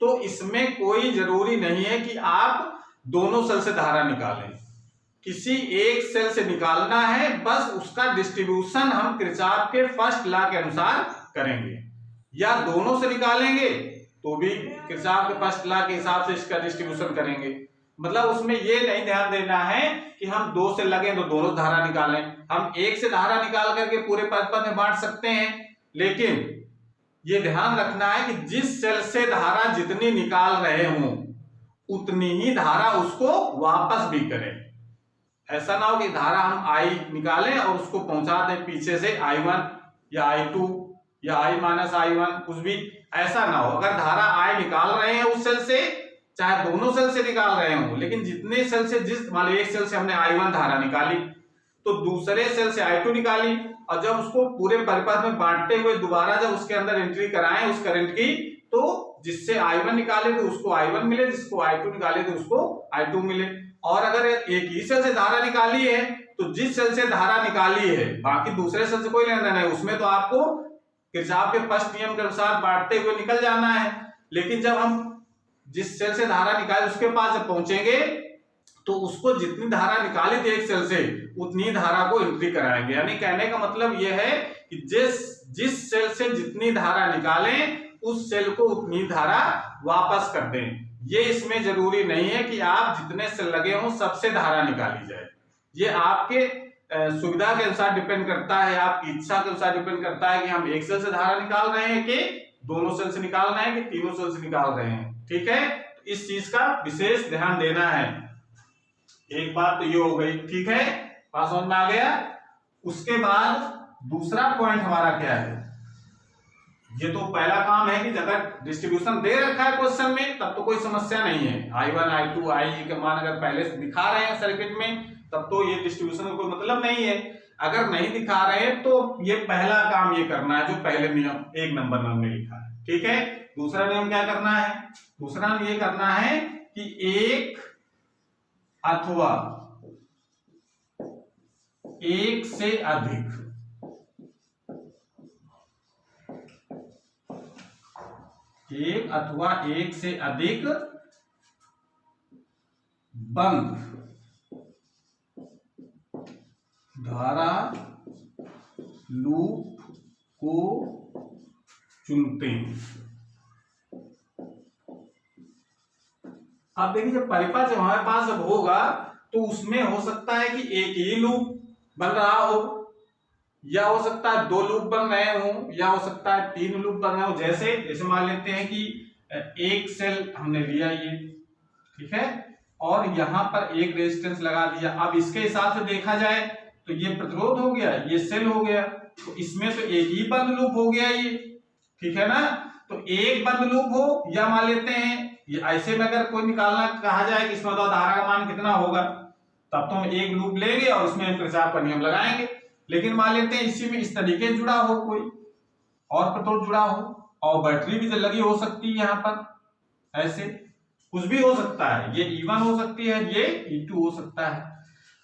तो इसमें कोई जरूरी नहीं है कि आप दोनों सेल से धारा निकालें, किसी एक सेल से निकालना है, बस उसका डिस्ट्रीब्यूशन हम किरचॉफ के फर्स्ट लॉ के अनुसार करेंगे। या दोनों से निकालेंगे तो भी किरचॉफ के फर्स्ट लॉ के हिसाब से इसका डिस्ट्रीब्यूशन करेंगे। मतलब उसमें ये नहीं ध्यान देना है कि हम 2 से लगे तो दोनों धारा निकालें। हम एक से धारा निकाल करके पूरे परिपथ में बांट सकते हैं, लेकिन ये ध्यान रखना है कि जिस सेल से धारा जितनी निकाल रहे हों उतनी ही धारा उसको वापस भी करें। ऐसा ना हो कि धारा हम I निकालें और उसको पहुंचा दें पीछे से I1 या I2 या I माइनस I1, कुछ भी ऐसा ना हो। अगर धारा I निकाल रहे हैं उस सेल से, चाहे दोनों सेल से निकाल रहे हों, लेकिन जितने सेल से जिस मान लो एक सेल से हमने I1 धारा निकाली तो दूसरे सेल से I2 निकाली, और जब उसको पूरे परिपथ में बांटते हुए दोबारा जब उसके अंदर एंट्री कराएं उस करंट की, तो जिससे I1 निकाले तो उसको I1 मिले, जिसको I2 निकाले तो उसको I2 मिले। और अगर एक ही सेल से धारा निकाली है तो जिस सेल से धारा निकाली है बाकी दूसरे सेल से कोई लेना नहीं, उसमें तो आपको किरचॉफ के फर्स्ट नियम के अनुसार बांटते हुए निकल जाना है। लेकिन जब हम जिस सेल से धारा निकाले उसके पास जब पहुंचेंगे तो उसको जितनी धारा निकाली थी एक सेल से उतनी धारा को एंट्री कराएंगे। यानी कहने का मतलब यह है कि जिस सेल से जितनी धारा निकालें उस सेल को उतनी धारा वापस कर दें। ये इसमें जरूरी नहीं है कि आप जितने सेल लगे हों सबसे धारा निकाली जाए। ये आपके सुविधा के अनुसार डिपेंड करता है, आपकी इच्छा के अनुसार डिपेंड करता है कि हम एक सेल से धारा निकाल रहे हैं कि दोनों सेल से निकालना है कि तीनों सेल से निकाल रहे हैं, ठीक है। तो इस चीज का विशेष ध्यान देना है। एक बात तो ये हो गई, ठीक है, पास समझ में आ गया। उसके बाद दूसरा पॉइंट हमारा क्या है, ये तो पहला काम है कि अगर डिस्ट्रीब्यूशन दे रखा है क्वेश्चन में तब तो कोई समस्या नहीं है। I1 I2 I के मान अगर पहले से दिखा रहे हैं सर्किट में तब तो ये डिस्ट्रीब्यूशन का कोई मतलब नहीं है। अगर नहीं दिखा रहे हैं तो ये पहला काम ये करना है जो पहले नियम 1 नंबर में हमने लिखा है, ठीक है। दूसरा नियम क्या करना है, दूसरा नियम ये करना है कि एक अथवा एक से अधिक एक अथवा एक से अधिक बंद धारा लूप को चुनते हैं। अब देखिए जब परिपथ जब हमारे पास जब होगा तो उसमें हो सकता है कि एक ही लूप बन रहा हो, या हो सकता है 2 लूप बन रहे हो, या हो सकता है 3 लूप बन रहे हो। जैसे मान लेते हैं कि एक सेल हमने लिया ये, ठीक है, और यहां पर एक रेजिस्टेंस लगा दिया। अब इसके हिसाब से देखा जाए तो ये प्रतिरोध हो गया, ये सेल हो गया, तो इसमें तो एक ही बंद लूप हो गया ये, ठीक है ना। तो एक बंद लूप हो, या मान लेते हैं ये ऐसे में अगर कोई निकालना कहा जाए कि इसमें बताओ धारा का मान कितना होगा, तब तो हम एक लूप लेंगे और उसमें हम किरचॉफ का नियम लगाएंगे। लेकिन मान लेते हैं इसी में इस तरीके से जुड़ा हो कोई और प्रतिरोध जुड़ा हो और बैटरी भी लगी हो सकती है, यहाँ पर ऐसे कुछ भी हो सकता है, ये E1 हो सकती है, ये E2 हो सकता है।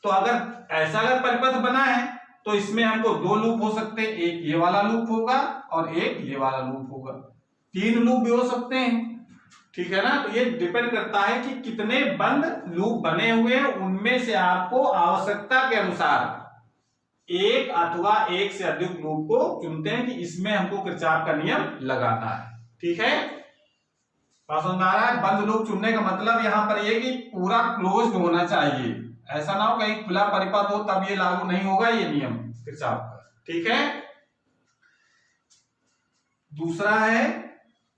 तो अगर ऐसा अगर परिपथ बना है तो इसमें हमको दो लूप हो सकते हैं, एक ये वाला लूप होगा और एक ये वाला लूप होगा, तीन लूप भी हो सकते हैं, ठीक है ना। तो ये डिपेंड करता है कि कितने बंद लूप बने हुए हैं, उनमें से आपको आवश्यकता के अनुसार एक अथवा एक से अधिक लूप को चुनते हैं कि इसमें हमको किरचॉफ का नियम लगाना है, ठीक है। समझ आ रहा है? बंद लूप चुनने का मतलब यहां पर ये कि पूरा क्लोज्ड होना चाहिए, ऐसा ना हो कहीं खुला परिपथ हो तब ये लागू नहीं होगा ये नियम किरचॉफ का, ठीक है। दूसरा है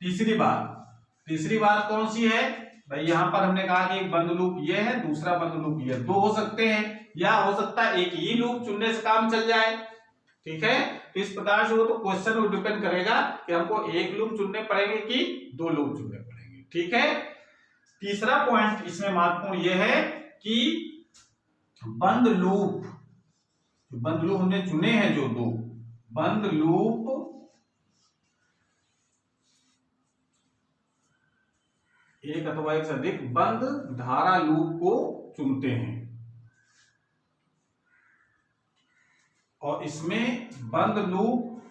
तीसरी बात कौन सी है भाई, यहां पर हमने कहा कि एक बंद लूप ये है, दूसरा बंद लूप ये, दो हो सकते हैं या हो सकता है एक ही लूप चुनने से काम चल जाए, ठीक है। तो इस प्रकार से वो तो क्वेश्चन वो डिपेंड करेगा कि हमको एक लूप चुनने पड़ेंगे कि दो लूप चुनने पड़ेंगे, ठीक है। तीसरा पॉइंट इसमें महत्वपूर्ण ये है कि बंद लूप हमने चुने हैं जो दो बंद लूप एक अथवा एक से अधिक बंद धारा लूप को चुनते हैं और इसमें बंद लूप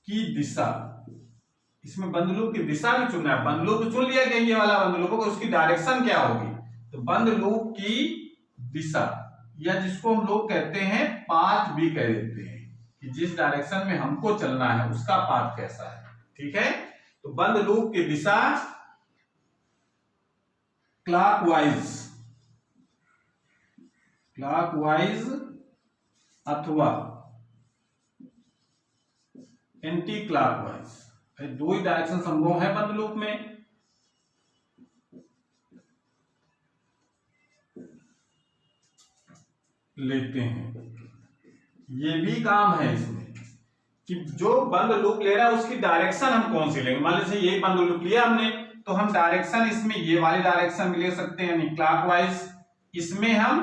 की दिशा, इसमें बंद लूप की दिशा भी चुनना है। बंद लूप चुन लिया गया ये वाला बंद लूप होगा, उसकी डायरेक्शन क्या होगी, तो बंद लूप की दिशा या जिसको हम लोग कहते हैं पाथ भी कह देते हैं कि जिस डायरेक्शन में हमको चलना है उसका पाथ कैसा है, ठीक है। तो बंद लूप की दिशा क्लॉकवाइज अथवा एंटी क्लॉकवाइज, दो ही डायरेक्शन संभव है बंद लूप में। लेते हैं ये भी काम है इसमें कि जो बंद लूप ले रहा है उसकी डायरेक्शन हम कौन सी लेंगे। मान लीजिए यही बंद लूप लिया हमने तो हम डायरेक्शन इसमें ये वाली डायरेक्शन भी ले सकते हैं यानी क्लॉकवाइज, इसमें हम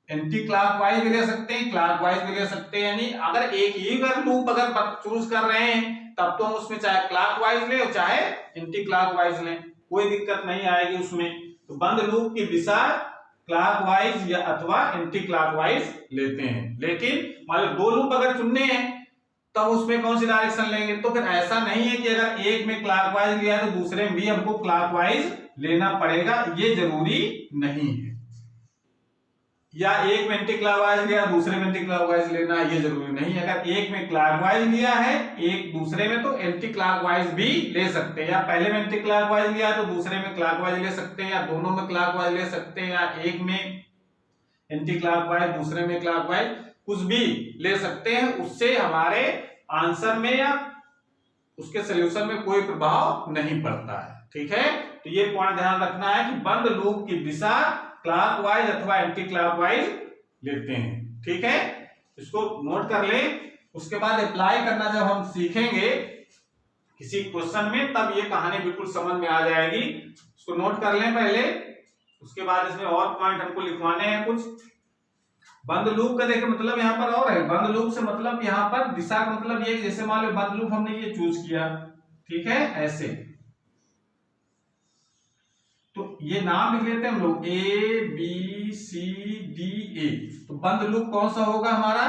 एंटी क्लॉकवाइज भी ले सकते हैं, क्लॉकवाइज भी ले सकते हैं। यानी अगर एक ही लूप अगर चूज कर रहे हैं तब तो हम उसमें चाहे क्लॉकवाइज ले और चाहे एंटी क्लॉकवाइज लें, कोई दिक्कत नहीं आएगी उसमें। तो बंद लूप की दिशा क्लॉकवाइज या अथवा एंटी क्लॉकवाइज लेते हैं। लेकिन मान लो दो लूप अगर चुनने हैं तब उसमें कौन सी डायरेक्शन लेंगे, तो फिर ऐसा नहीं है कि अगर एक में क्लॉकवाइज लिया तो दूसरे में भी हमको क्लॉकवाइज लेना पड़ेगा, ये जरूरी नहीं है। या एक में एंटी क्लॉकवाइज लिया दूसरे में एंटी क्लॉकवाइज लेना ये जरूरी नहीं है। अगर एक में क्लॉकवाइज लिया है एक दूसरे में तो एंटी क्लॉकवाइज भी ले सकते हैं, या पहले में एंटी क्लॉकवाइज लिया तो दूसरे में क्लॉकवाइज ले सकते हैं, या दोनों में क्लॉकवाइज ले सकते हैं, या एक में एंटी क्लॉकवाइज दूसरे में क्लॉकवाइज, कुछ भी ले सकते हैं। उससे हमारे आंसर में या उसके सॉल्यूशन में कोई प्रभाव नहीं पड़ता है, ठीक है। तो ये पॉइंट ध्यान रखना है कि बंद लूप की दिशा क्लॉकवाइज अथवा एंटी क्लॉकवाइज लेते हैं, ठीक है। इसको नोट कर लें, उसके बाद अप्लाई करना जब हम सीखेंगे किसी क्वेश्चन में तब ये कहानी बिल्कुल समझ में आ जाएगी। इसको नोट कर लें पहले, उसके बाद इसमें और पॉइंट हमको लिखवाने हैं कुछ। बंद लूप का देखिए मतलब यहाँ पर और है, बंद लूप से मतलब यहाँ पर दिशा का मतलब ये, जैसे मान लो बंद लूप हमने ये चूज किया, ठीक है, ऐसे तो ये नाम लिख लेते हैं हम लोग ABCDA। तो बंद लूप कौन सा होगा हमारा,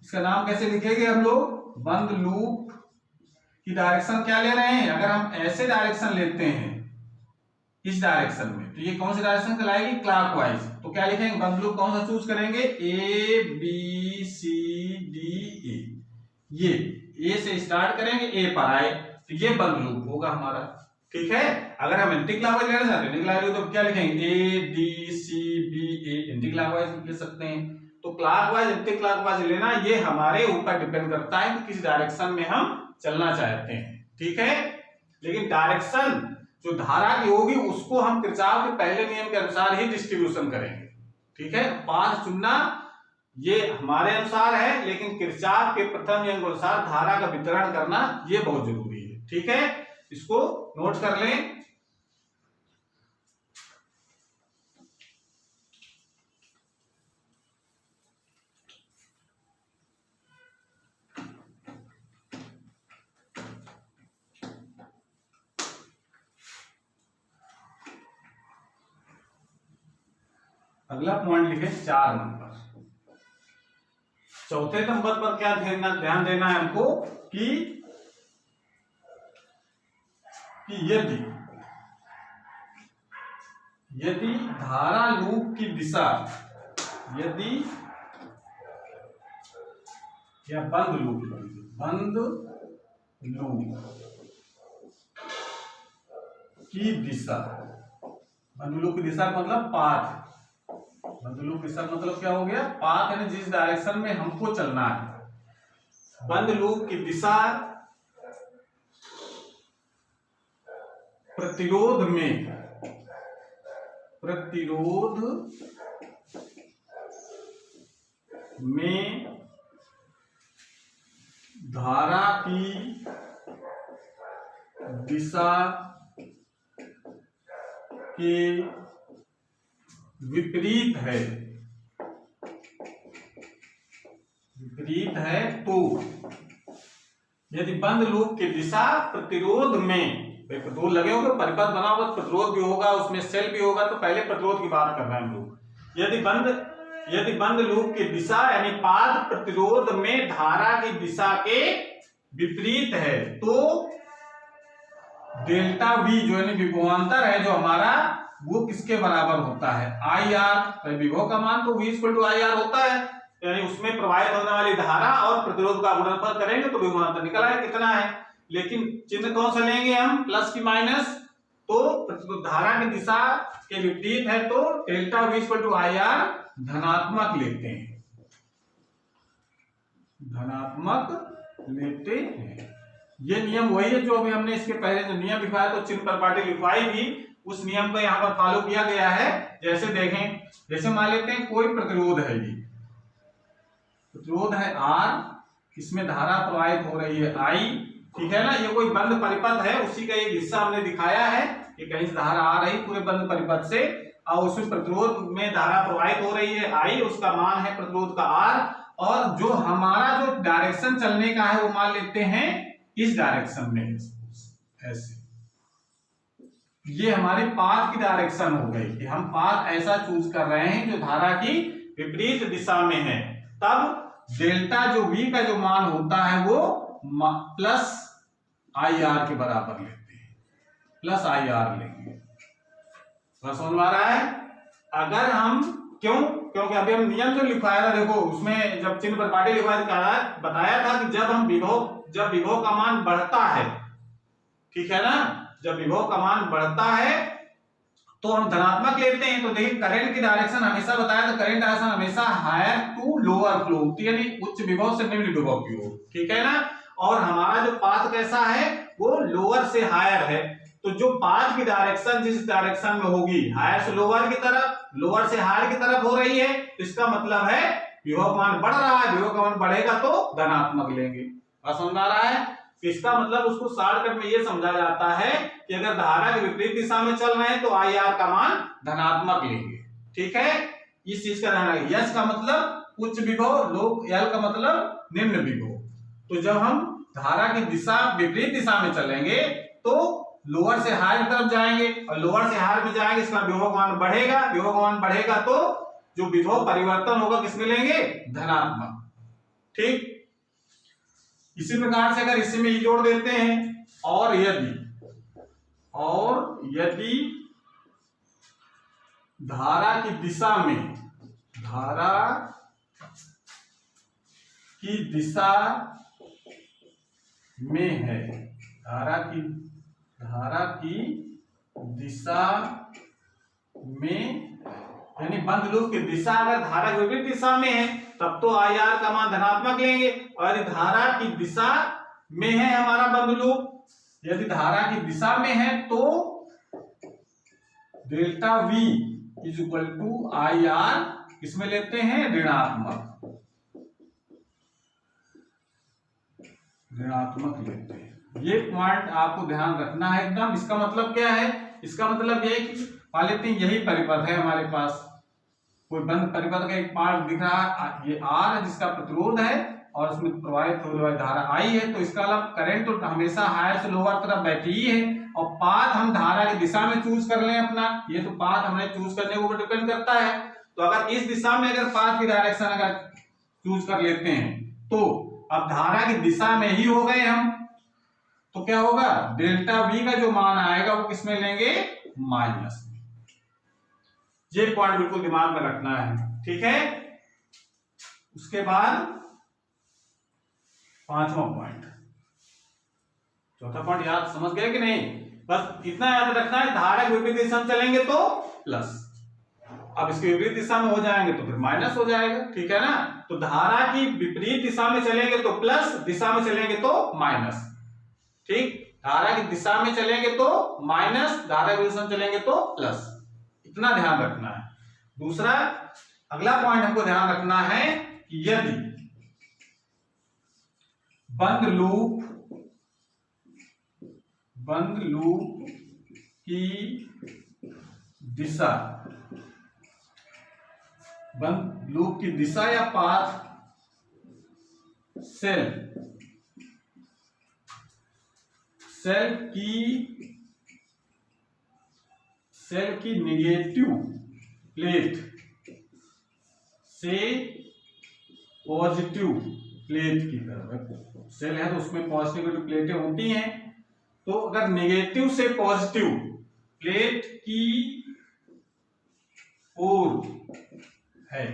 इसका नाम कैसे लिखेंगे हम लोग, बंद लूप की डायरेक्शन क्या ले रहे हैं, अगर हम ऐसे डायरेक्शन लेते हैं इस डायरेक्शन में तो ये कौन सी डायरेक्शन कहलाएगी, क्लॉकवाइज। तो क्या लिखेंगे, बंद लूप कौन सा चूज करेंगे, ABCDA। ये ए से स्टार्ट करेंगे ए पर आए तो ये बंद लूप होगा हमारा, ठीक है। अगर हम एंटी क्लॉकवाइज लेना चाहते हैं एंटी क्लॉकवाइज तो क्या लिखेंगे, ADCBA एंटी क्लॉकवाइज लिख सकते हैं। तो क्लॉकवाइज एंटी क्लॉकवाइज लेना ये हमारे ऊपर डिपेंड करता है कि किस डायरेक्शन में हम चलना चाहते हैं, ठीक है। लेकिन डायरेक्शन जो धारा की होगी उसको हम किरचॉफ के पहले नियम के अनुसार ही डिस्ट्रीब्यूशन करेंगे, ठीक है। पाथ चुनना ये हमारे अनुसार है, लेकिन किरचॉफ के प्रथम नियम के अनुसार धारा का वितरण करना ये बहुत जरूरी है, ठीक है। इसको नोट कर लें। अगला पॉइंट लिखे 4 नंबर। चौथे नंबर पर क्या ध्यान देना है हमको कि यदि धारा लूप की दिशा, यदि या बंद लूप की दिशा, बंद लूप की दिशा का मतलब पाथ, बंद लूप की दिशा का मतलब क्या हो गया, पाथ यानी जिस डायरेक्शन में हमको चलना है। बंद लूप की दिशा प्रतिरोध में धारा की दिशा के विपरीत है तो यदि बंद लूप की दिशा प्रतिरोध में, प्रतिरोध लगे होंगे, परिपथ बना होगा, प्रतिरोध भी होगा, उसमें सेल भी होगा, तो पहले प्रतिरोध की बात कर रहे हैं हम लोग। यदि बंद लूप की दिशा यानी पाथ प्रतिरोध में धारा की दिशा के विपरीत है तो डेल्टा वी जो यानी विभवांतर है जो हमारा, वो किसके बराबर होता है, आई आर। विभव का मान तो V इक्वल आई आर होता है, यानी उसमें प्रवाहित होने वाली धारा और प्रतिरोध का गुणनफल करेंगे तो विभवांतर निकल आएगा कितना है। लेकिन चिन्ह कौन सा लेंगे हम, प्लस की माइनस, तो धारा की दिशा के विपरीत है तो delta V equal I R धनात्मक लेते हैं, ये नियम वही है जो अभी हमने इसके पहले जो नियम लिखवाया तो चिन्ह पर पार्टी लिखवाई भी, उस नियम को यहाँ पर फॉलो किया गया है। जैसे देखें, जैसे मान लेते हैं कोई प्रतिरोध है, ये प्रतिरोध है R, इसमें धारा प्रवाहित हो रही है I, ठीक है ना, ये कोई बंद परिपथ है, उसी का एक हिस्सा हमने दिखाया है कि कहीं से धारा आ रही पूरे बंद परिपथ से और उसमें प्रतिरोध में धारा प्रवाहित हो रही है I, उसका मान है प्रतिरोध का R, और जो हमारा जो डायरेक्शन चलने का है वो मान लेते हैं इस डायरेक्शन में, ऐसे। ये हमारे पाथ की डायरेक्शन हो गई कि हम पाथ ऐसा चूज कर रहे हैं जो धारा की विपरीत दिशा में है, तब डेल्टा जो V का जो मान होता है वो प्लस आई आर के बराबर लेते हैं, प्लस आई आर लेंगे। समझ में आ रहा है। अगर हम क्योंकि अभी हम नियम जो लिखवाया था, देखो उसमें जब चिन्ह पर पार्टी लिखवाया बताया था कि जब विभव का मान बढ़ता है, ठीक है ना, जब विभव का मान बढ़ता है तो हम धनात्मक लेते हैं। तो देखिए करंट की डायरेक्शन हमेशा बताया था, करंट डायरेक्शन हमेशा हायर टू लोअर फ्लो होती है, यानी उच्च विभव से निम्न विभव की ओर, ठीक है ना। और हमारा जो पाथ कैसा है, वो लोअर से हायर है, तो जो पाथ की डायरेक्शन जिस डायरेक्शन में होगी, हायर से लोअर की तरफ, लोअर से हायर की तरफ हो रही है, तो इसका मतलब है विभव मान बढ़ रहा है, विभव का मान बढ़ेगा तो धनात्मक लेंगे। समझ आ रहा है। इसका मतलब उसको शॉर्टकट में ये समझा जाता है कि अगर धारा के विपरीत दिशा में चल रहे हैं तो आई आर का मान धनात्मक लेंगे, ठीक है। इस चीज का ध्यान रखिए। यस का मतलब उच्च विभव, एल का मतलब निम्न विभव। तो जब हम धारा की दिशा विपरीत दिशा में चलेंगे तो लोअर से हायर की तरफ जाएंगे, और लोअर से हायर में जाएंगे, इसका विभव मान बढ़ेगा, विभव मान बढ़ेगा तो जो विभव परिवर्तन होगा किसमें लेंगे, धनात्मक, ठीक। इसी प्रकार से अगर इसी में ही जोड़ देते हैं, और यदि धारा की दिशा में है, धारा की दिशा में यानी बंद लूप की दिशा अगर धारा की विपरीत दिशा में है तब तो आई आर का मान धनात्मक लेंगे, और यदि धारा की दिशा में है हमारा बंद लूप, यदि धारा की दिशा में है तो delta V is equal to I R इसमें लेते हैं ऋणात्मक लेते हैं। ये पॉइंट आपको ध्यान रखना है एकदम। इसका मतलब क्या है, इसका मतलब ये है कि मान लेते हैं यही परिपथ है हमारे पास, कोई बंद परिपथ का एक पार्ट दिख रहा है, ये R है जिसका प्रतिरोध है और उसमें प्रवाहित होने वाली धारा I है, तो इसका मतलब करंट तो हमेशा हायर से लोअर तरफ बैठी ही है, और पाथ हम धारा की दिशा में चूज कर लें अपना, ये तो पाथ हमने चूज करने के ऊपर डिपेंड करता है। तो अगर इस दिशा में अगर पाथ की डायरेक्शन अगर चूज कर लेते हैं तो अब धारा की दिशा में ही हो गए हम, तो क्या होगा, डेल्टा वी का जो मान आएगा वो किसमें लेंगे, माइनस में। ये पॉइंट बिल्कुल दिमाग में रखना है, ठीक है। उसके बाद पांचवा पॉइंट, चौथा पॉइंट याद समझ गए कि नहीं, बस इतना याद रखना है, धारा की विपरीत दिशा में चलेंगे तो प्लस, अब इसके विपरीत दिशा में हो जाएंगे तो फिर माइनस हो जाएगा, ठीक है ना। तो धारा की विपरीत दिशा में चलेंगे तो प्लस, दिशा में चलेंगे तो माइनस, ठीक। धारा की दिशा में चलेंगे तो माइनस, धारा की दिशा में चलेंगे तो प्लस, इतना ध्यान रखना है। दूसरा अगला पॉइंट हमको ध्यान रखना है कि यदि बंद लूप की दिशा, बंद लूप की दिशा या पाथ सेल की निगेटिव प्लेट से पॉजिटिव प्लेट की तरफ, सेल है तो उसमें पॉजिटिव प्लेटें होती हैं, तो अगर नेगेटिव से पॉजिटिव प्लेट की ओर है,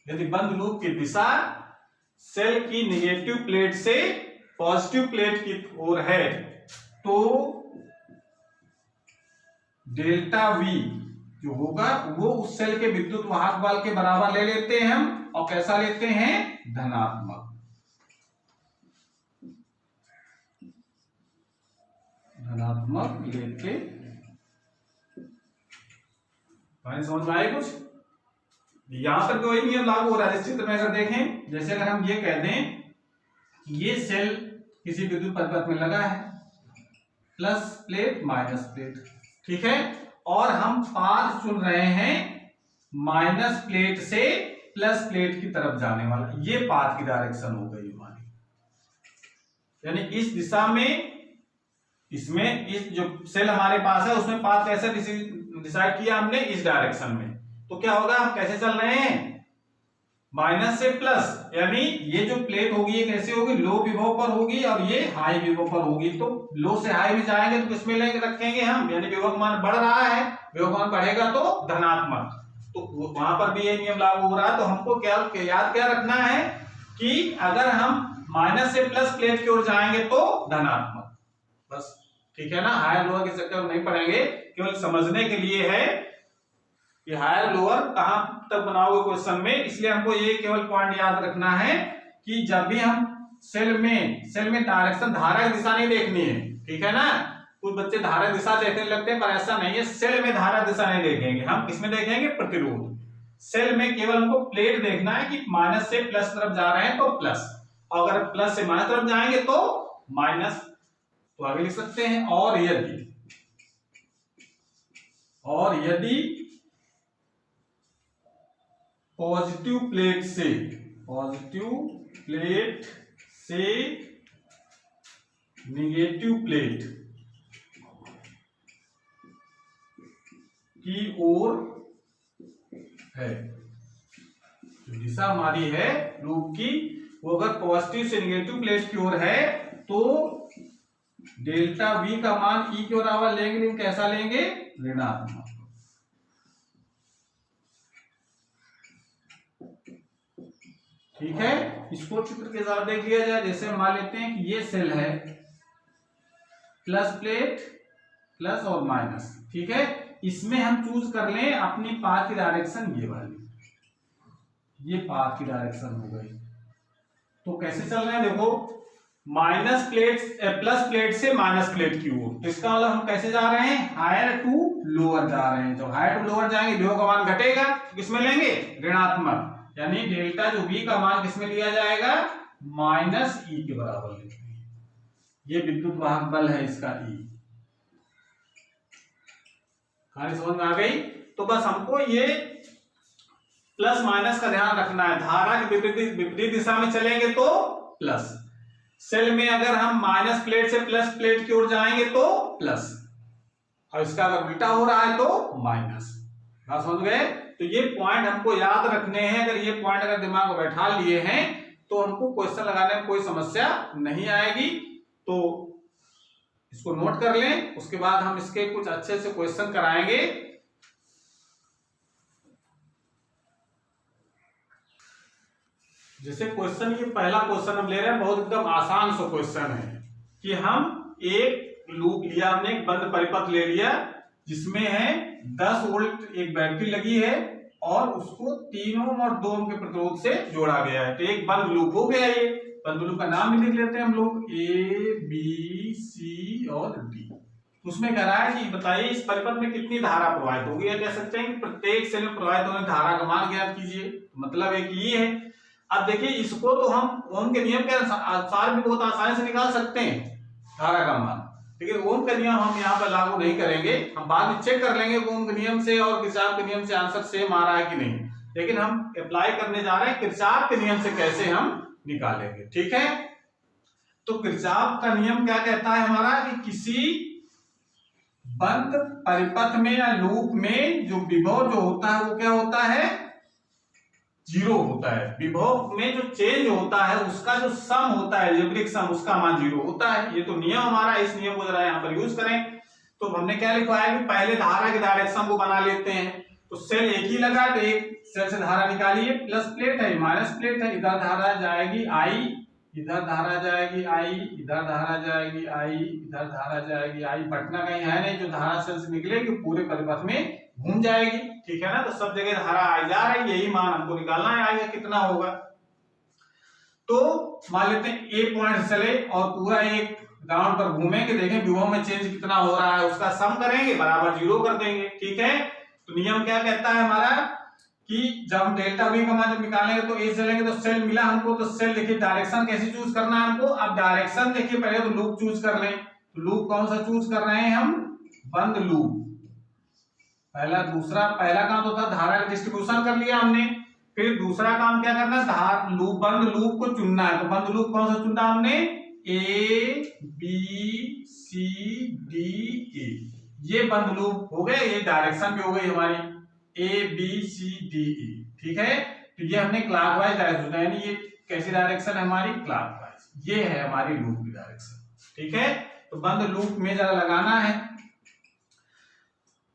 यदि बंद लूप की दिशा सेल की नेगेटिव प्लेट से पॉजिटिव प्लेट की ओर है, तो डेल्टा वी जो होगा वो उस सेल के विद्युत वाहक बल के बराबर ले लेते हैं हम, और कैसा लेते हैं, धनात्मक। लेते, समझ में आए कुछ। यहां पर कोई नियम लागू हो रहा है इस चित्र में, अगर देखें, जैसे अगर हम ये कह दें कि ये सेल किसी विद्युत परिपथ में लगा है, प्लस प्लेट माइनस प्लेट, ठीक है, और हम पाथ चुन रहे हैं माइनस प्लेट से प्लस प्लेट की तरफ जाने वाला, ये पाथ की डायरेक्शन हो गई हमारी, यानी इस दिशा में, इसमें इस जो सेल हमारे पास है उसमें पाथ कैसे डिसाइड किया हमने, इस डायरेक्शन में, तो क्या होगा, हम कैसे चल रहे हैं, माइनस से प्लस, यानी ये जो प्लेट होगी ये कैसे होगी, लो विभव पर होगी और ये हाई विभव पर होगी, तो लो से हाई में जाएंगे तो किसमें लेके रखेंगे हम, यानी विभव मान बढ़ रहा है, विभव मान बढ़ेगा तो धनात्मक, तो वहां पर भी ये नियम लागू हो रहा है। तो हमको क्या याद क्या रखना है कि अगर हम माइनस से प्लस प्लेट की ओर जाएंगे तो धनात्मक, बस, ठीक है ना। हायर लोअर के चक्कर में नहीं पड़ेंगे, केवल समझने के लिए है कि हायर लोअर कहां तक बनाओगे क्वेश्चन में, इसलिए हमको ये केवल पॉइंट याद रखना है कि जब भी हम सेल में डायरेक्शन, धारा की दिशा नहीं देखनी है, ठीक है ना। कुछ बच्चे धारा दिशा देखने लगते हैं, पर ऐसा नहीं है, सेल में धारा दिशा नहीं देखेंगे हम, किसमें देखेंगे, प्रतिरोध। सेल में केवल हमको प्लेट देखना है कि माइनस से प्लस तरफ जा रहे हैं तो प्लस, और अगर प्लस से माइनस तरफ जाएंगे तो माइनस, तो आगे लिख सकते हैं, और यदि पॉजिटिव प्लेट से निगेटिव प्लेट की ओर है, जो दिशा हमारी है लूप की, वो अगर पॉजिटिव से निगेटिव प्लेट की ओर है तो डेल्टा वी का मान ई के बराबर लेंगे, लेकिन कैसा लेंगे, ऋणात्मक। ठीक है, इसको चित्र के साथ देख लिया जाए। जैसे मान लेते हैं कि ये सेल है, प्लस प्लेट प्लस और माइनस, ठीक है, इसमें हम चूज कर लें अपनी पाथ की डायरेक्शन ये वाली, ये पाथ की डायरेक्शन हो गई। तो कैसे चल रहे हैं, देखो, माइनस प्लेट प्लस प्लेट से माइनस प्लेट की ओर, तो इसका मतलब हम कैसे जा रहे हैं, हायर टू लोअर जा रहे हैं। जब हायर टू लोअर जाएंगे विभव का मान घटेगा, किसमें लेंगे, ऋणात्मक, यानी डेल्टा जो v का मान किसमें लिया जाएगा, माइनस ई के बराबर लेते हैं। ये विद्युत वाहक बल है इसका ई, कहानी समझ में आ गई। तो बस हमको ये प्लस माइनस का ध्यान रखना है, धारा की विपरीत दिशा में चलेंगे तो प्लस, सेल में अगर हम माइनस प्लेट से प्लस प्लेट की ओर जाएंगे तो प्लस, और इसका अगर उल्टा हो रहा है तो माइनस, बात समझ गए। तो ये पॉइंट हमको याद रखने हैं। अगर ये पॉइंट अगर दिमाग में बैठा लिए हैं तो हमको क्वेश्चन लगाने में कोई समस्या नहीं आएगी। तो इसको नोट कर लें, उसके बाद हम इसके कुछ अच्छे से क्वेश्चन कराएंगे। जैसे क्वेश्चन, ये पहला क्वेश्चन हम ले रहे हैं, बहुत एकदम आसान सा क्वेश्चन है कि हम एक लूप लिया, हमने एक बंद परिपथ ले लिया जिसमें है 10 वोल्ट एक बैटरी लगी है और उसको 3 ओम और 2 ओम के प्रतिरोध से जोड़ा गया है। तो एक बंद लूप हो गया। ये बंद लूप का नाम भी लिख लेते हैं हम लोग, A, B, C और D। उसमें कह रहा है कि बताइए इस परिपथ में कितनी धारा प्रवाहित होगी, या कह सकते हैं कि प्रत्येक सेल में प्रवाहित होने धारा का मान ज्ञात कीजिए। मतलब है कि ये है। अब देखिए इसको तो हम ओम के नियम के अनुसार भी बहुत आसानी से निकाल सकते हैं धारा का मान, लेकिन ओम का नियम हम यहाँ पर लागू नहीं करेंगे। हम बाद में चेक कर लेंगे ओम के नियम से और किरचॉफ के नियम से आंसर सेम आ रहा है कि नहीं, लेकिन हम अप्लाई करने जा रहे हैं किरचॉफ के नियम से कैसे हम निकालेंगे। ठीक है, तो किरचॉफ का नियम क्या कहता है हमारा कि किसी बंद परिपथ में या लूप में जो विभव जो होता है वो क्या होता है, जीरो होता है। विभव में जो चेंज होता है उसका जो सम होता है, अलजेब्रिक सम, उसका मान जीरो होता है। ये तो नियम हमारा, इस नियम को जरा यहाँ पर यूज करें। तो हमने क्या लिखा है कि पहले धारा के डायरेक्शन को बना लेते हैं। तो सेल एक ही लगा, तो एक सेल से धारा निकालिए, प्लस प्लेट है माइनस प्लेट है, इधर धारा जाएगी I, इधर धारा जाएगी I, इधर धारा जाएगी I, इधर धारा जाएगी I। बटना कहीं है नहीं, जो धारा सेल से निकलेगी पूरे परिपथ में घूम जाएगी। ठीक है ना, तो सब जगह धारा आई जा रही है, यही मान हमको निकालना है आई का कितना होगा। तो मान लेते हैं ए पॉइंट से चले और पूरा एक राउंड पर घूमेंगे, देखें विभव में चेंज कितना हो रहा है, उसका सम करेंगे, बराबर जीरो कर देंगे। ठीक है, तो नियम क्या कहता है हमारा कि जब हम डेल्टा वी का मान जब निकालेंगे तो ए चलेंगे, तो सेल मिला हमको, तो सेल देखिए डायरेक्शन कैसे चूज करना है हमको। अब डायरेक्शन देखिए पहले तो लूप चूज कर लें। तो लूप कौन सा चूज कर रहे हैं हम, बंद लूप। पहला काम तो था धारा का डिस्ट्रीब्यूशन कर लिया हमने। फिर दूसरा काम क्या करना है, बंद लूप को चुनना है। तो बंद लूप कौन सा चुनना हमने, A, B, C, D, E। ये बंद लूप हो गए, ये डायरेक्शन भी हो गई हमारी A, B, C, D, E। ठीक है, तो ये हमने क्लॉकवाइज डायरेक्शन, यानी ये कैसी डायरेक्शन है हमारी, क्लॉकवाइज। ये है हमारी लूप की डायरेक्शन। ठीक है, तो बंद लूप में जरा लगाना है।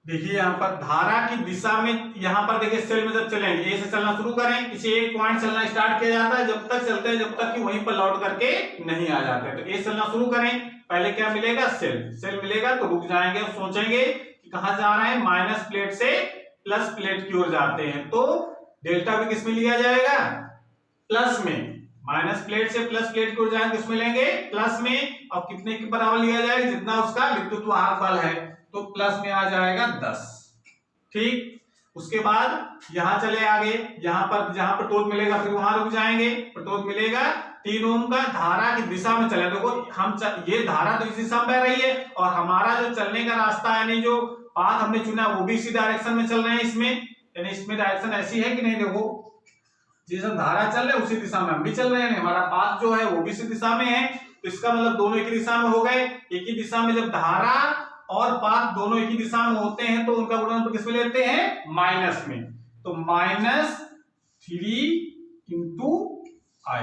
देखिए यहाँ पर धारा की दिशा में, यहाँ पर देखिए सेल में जब चलेंगे, ए से चलना शुरू करें, किसी एक पॉइंट चलना स्टार्ट किया जाता है, जब तक चलते हैं जब तक कि वहीं पर लौट करके नहीं आ जाते। तो ए चलना शुरू करें, पहले क्या मिलेगा, सेल मिलेगा, तो रुक जाएंगे और सोचेंगे कि कहां जा रहे हैं, माइनस प्लेट से प्लस प्लेट की ओर जाते हैं। तो डेल्टा भी किसमें लिया जाएगा, प्लस में। माइनस प्लेट से प्लस प्लेट की ओर जाएंगे, किसमें लेंगे, प्लस में। और कितने के बराबर लिया जाएगा, जितना उसका विद्युत वाहक बल है, तो प्लस में आ जाएगा 10। ठीक, उसके बाद यहां चले आगे, जहां पर प्रतिरोध मिलेगा फिर वहां रुक जाएंगे, प्रतिरोध मिलेगा 3 ओम का, धारा की दिशा में चले। देखो हम ये धारा तो इस दिशा में बह रही है और हमारा जो चलने का रास्ता यानी जो पाथ हमने चुना वो भी इसी डायरेक्शन में चल रहे हैं इसमें, यानी इसमें डायरेक्शन ऐसी है कि नहीं, देखो जिस धारा चल रहे उसी दिशा में हम भी चल रहे हैं, हमारा पाथ जो है वो भी इसी दिशा में है। तो इसका मतलब दोनों एक ही दिशा में हो गए। एक ही दिशा में जब धारा और पाथ दोनों एक ही दिशा में होते हैं तो उनका गुणनफल किसमें लेते हैं, माइनस में। तो -3 इंटू I,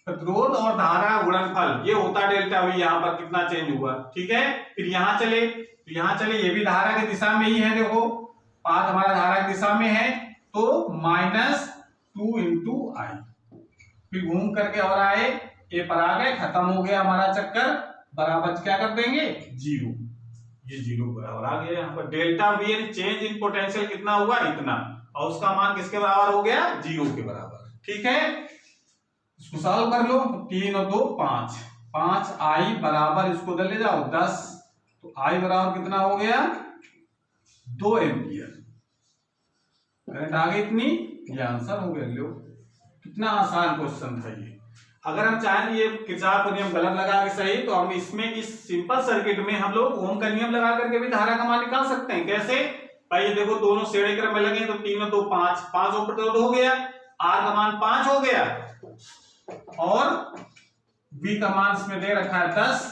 प्रतिरोध और धारा गुणनफल, ये होता है डेल्टा वी। यहाँ पर कितना चेंज हुआ। ठीक है, फिर यहाँ चले, तो यहाँ चले, ये भी धारा की दिशा में ही है, देखो पाथ हमारा धारा की दिशा में है, तो -2 इंटू I। फिर घूम करके और आए, ये पर आ गए, खत्म हो गया हमारा चक्कर, बराबर क्या कर देंगे, 0। ये 0 बराबर आ गया। यहाँ पर डेल्टा वी यानी चेंज इन पोटेंशियल कितना हुआ, इतना, और उसका मान किसके बराबर हो गया, 0 के बराबर। ठीक है, इसको सॉल्व कर लो, 3 और 2 5, 5I बराबर, इसको उधर ले जाओ 10, तो I बराबर कितना हो गया, 2 एम्पियर। करंट आ गई इतनी, ये आंसर हो गया। लो कितना आसान क्वेश्चन था ये। अगर हम चाहें ये किरचॉफ का नियम गलत लगा के सही, तो हम इसमें इस सिंपल सर्किट में हम लोग ओम का नियम लगा करके भी धारा का मान निकाल सकते हैं। कैसे, भाई देखो दोनों श्रेणी क्रम में लगे, तो 3 और 2 5 ओम प्रतिरोध हो गया, R का मान 5 हो गया और V का मान इसमें दे रखा है 10,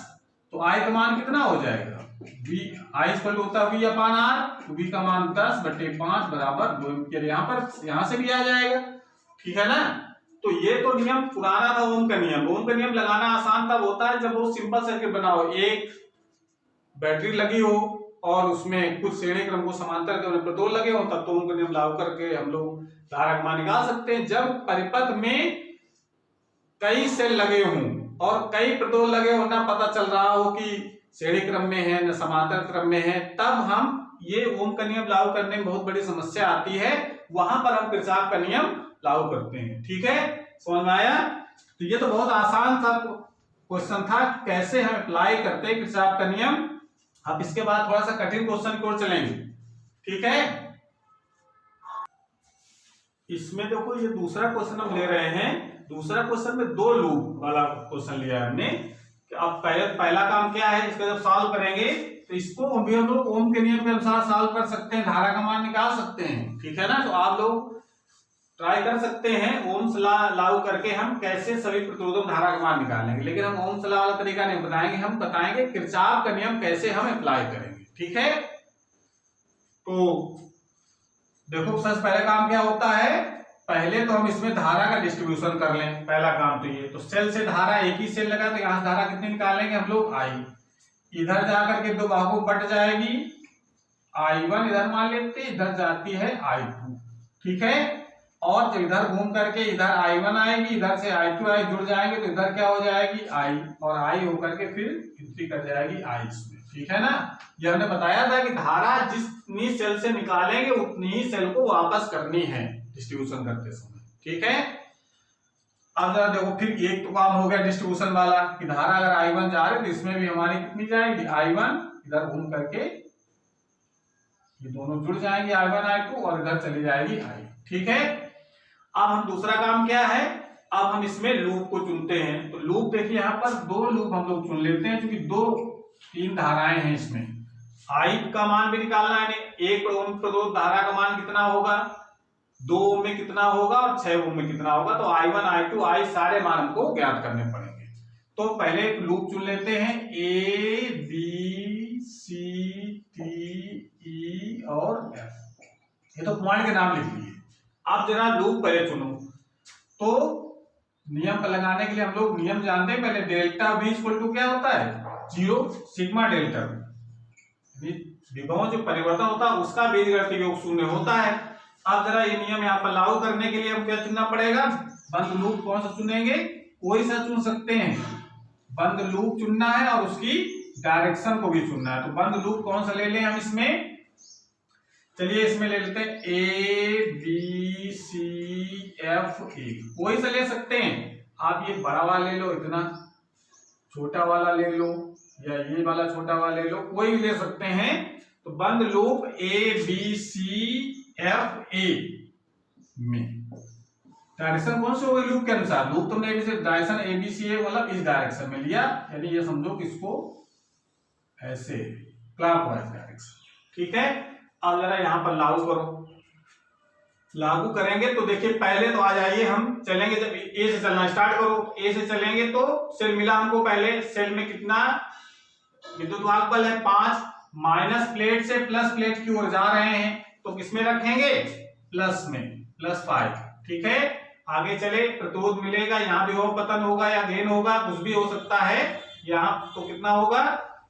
तो आई का मान कितना हो जाएगा, v आई इक्वल होता है v अपान आर, तो v का मान 10/5 बराबर 2 एम्पियर। यहाँ से भी आ जाएगा, ठीक है ना। तो ये तो नियम पुराना था ओम का नियम। ओम का नियम लगाना आसान तब होता है जब वो सिंपल सर्किट बना हो, एक बैटरी लगी हो और उसमें कुछ श्रेणी क्रम को समांतर के प्रतिरोध लगे हो, तब तो ओम का नियम लागू करके हम लोग धारा का मान निकाल सकते हैं। जब परिपथ में कई सेल लगे हों और कई प्रतिरोध लगे हो, ना पता चल रहा हो कि श्रेणी क्रम में है न समांतर क्रम में है, तब हम ये ओम का नियम लागू करने में बहुत बड़ी समस्या आती है। वहां पर हम किरचॉफ का नियम लागू करते हैं, ठीक है, समझ में आया। तो ये तो बहुत आसान सा क्वेश्चन था, कैसे हम अप्लाई करते हैं किरचॉफ का नियम। अब इसके बाद थोड़ा सा कठिन क्वेश्चन की ओर चलेंगे, ठीक है। इसमें देखो ये दूसरा क्वेश्चन हम ले रहे हैं। दूसरा क्वेश्चन में 2 लूप वाला क्वेश्चन लिया है हमने। अब पहला काम क्या है, इसको जब सॉल्व करेंगे तो इसको भी हम लोग ओम के नियम के अनुसार सॉल्व कर सकते हैं, धारा का मान निकाल सकते हैं, ठीक है ना। तो आप लोग ट्राई कर सकते हैं ओम लागू करके हम कैसे सभी प्रतिरोधों में धारा का मान निकालेंगे। लेकिन हम ओम वाला तरीका नहीं बताएंगे, हम बताएंगे किरचॉफ का नियम कैसे हम अप्लाई करेंगे, ठीक है। तो देखो सबसे पहले काम क्या होता है, पहले तो हम इसमें धारा का डिस्ट्रीब्यूशन कर लें। पहला काम तो ये, तो सेल से धारा, एक ही सेल लगा तो यहां से धारा कितनी निकालेंगे हम लोग, आई। इधर जाकर के 2 भागों बट जाएगी, I1 इधर मान लेते, इधर जाती है I2, ठीक है। और जब इधर घूम करके इधर I1 आएगी, इधर से I2 आई जुड़ जाएंगे, तो इधर क्या हो जाएगी I, और I होकर के फिर एंट्री कर जाएगी I इसमें, ठीक है ना। ये हमने बताया था कि धारा जितनी सेल से निकालेंगे उतनी ही सेल को वापस करनी है डिस्ट्रीब्यूशन करते समय, ठीक है। अब जरा देखो, फिर एक तो काम हो गया डिस्ट्रीब्यूशन वाला कि धारा अगर I1 जा रही है तो इसमें भी हमारी कितनी जाएगी, I1, इधर घूम करके ये दोनों जुड़ जाएंगे I1 I2, और इधर चली जाएगी I, ठीक है। अब हम दूसरा काम क्या है, अब हम इसमें लूप को चुनते हैं। तो लूप देखिए यहाँ पर 2 लूप हम लोग चुन लेते हैं, क्योंकि 3 धाराएं हैं इसमें। आई का मान भी निकालना है, 1 ओम प्रतिरोध धारा का मान कितना होगा, 2 ओम में कितना होगा और 6 ओम में कितना होगा। तो I1 I2 I सारे मान हमको ज्ञात करने पड़ेंगे। तो पहले एक लूप चुन लेते हैं, A B C D E और F, ये तो पॉइंट के नाम लिख लिए। आप जरा लूप पहले चुनो। तो नियम पर लगाने के लिए हम लोग नियम जानते हैं पहले, डेल्टा V इक्वल टू क्या होता है, 0 सिग्मा डेल्टा V। विभव जो परिवर्तन होता है उसका बीजगणित योग 0 होता है। अब जरा ये नियम यहाँ पर लागू करने के लिए हम क्या चुनना पड़ेगा, बंद लूप कौन सा चुनेंगे, कोई सा चुन सकते हैं। बंद लूप चुनना है और उसकी डायरेक्शन को भी चुनना है। तो बंद लूप कौन सा ले लें हम इसमें, चलिए इसमें ले लेते हैं A B C F A, कोई सा ले सकते हैं। आप ये बड़ा वाला ले लो, इतना छोटा वाला ले लो, या ये वाला छोटा वाला ले लो, कोई भी ले सकते हैं। तो बंद loop A B C F A में डायरेक्शन कौन सी होगी लूप के अनुसार, लूप तुमने direction A B C A मतलब इस डायरेक्शन में लिया, यानी ये समझो कि इसको ऐसे क्लॉकवाइज डायरेक्शन, ठीक है। अब जरा यहाँ पर लागू करो। लागू करेंगे तो देखिए पहले तो आ जाइए, हम चलेंगे जब ए से चलना स्टार्ट करो, ए से चलेंगे तो सेल मिला हमको, पहले सेल में कितना विद्युत वाहक बल है 5, माइनस प्लेट से प्लस प्लेट की ओर जा रहे हैं, तो किसमें रखेंगे, प्लस में, +5, ठीक है। आगे चले, प्रतिरोध मिलेगा, यहाँ भी हो पतन होगा या गेन होगा, कुछ भी हो सकता है। यहाँ तो कितना होगा,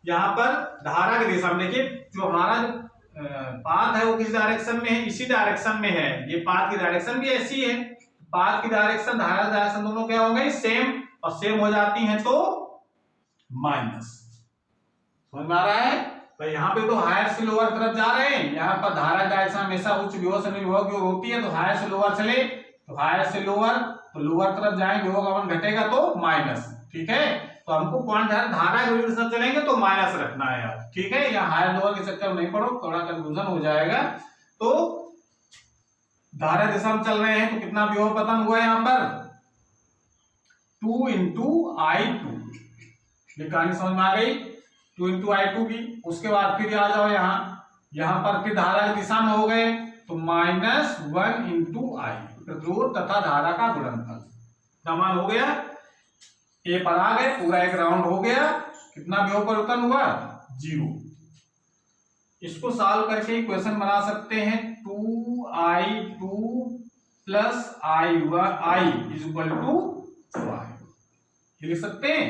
यहाँ पर धारा की दिशा में देखिए, जो हमारा पाथ है वो किस डायरेक्शन में है, इसी डायरेक्शन में है। ये पाथ की डायरेक्शन भी ऐसी है, पाथ की डायरेक्शन धारा डायरेक्शन दोनों क्या हो गई, सेम, और सेम हो जाती हैं तो माइनस। समझ में आ रहा है भाई, यहाँ पे तो हायर से लोअर तरफ जा रहे हैं, यहाँ पर धारा डायरेक्शन हमेशा उच्च विभव से विभव की ओर होती है, तो हायर से लोअर चले, तो हायर से लोअर, तो लोअर तरफ जाएंगे विभव का मान घटेगा तो माइनस, ठीक है। तो हमको पॉइंट धारा के विरुद्ध चलेंगे तो माइनस रखना है यार, ठीक है। यहाँ हायर लोअर के चक्कर में नहीं पड़ो, थोड़ा कंफ्यूजन हो जाएगा। तो धारा दिशा में चल रहे हैं तो कितना विभव पतन हुआ यहाँ पर, 2 × I2, ये कहानी समझ में आ गई, 2 × I2 की। उसके बाद फिर आ जाओ यहाँ पर फिर धारा की दिशा में हो गए तो -1 × I, प्रतिरोध तथा धारा का गुणनफल, समान हो गया। ए पर आ गए, पूरा एक राउंड हो गया। कितना विभव परिवर्तन हुआ? 0। इसको सॉल्व करके इक्वेशन बना सकते हैं 2i2 plus i is equal to 5, ये लिख सकते हैं।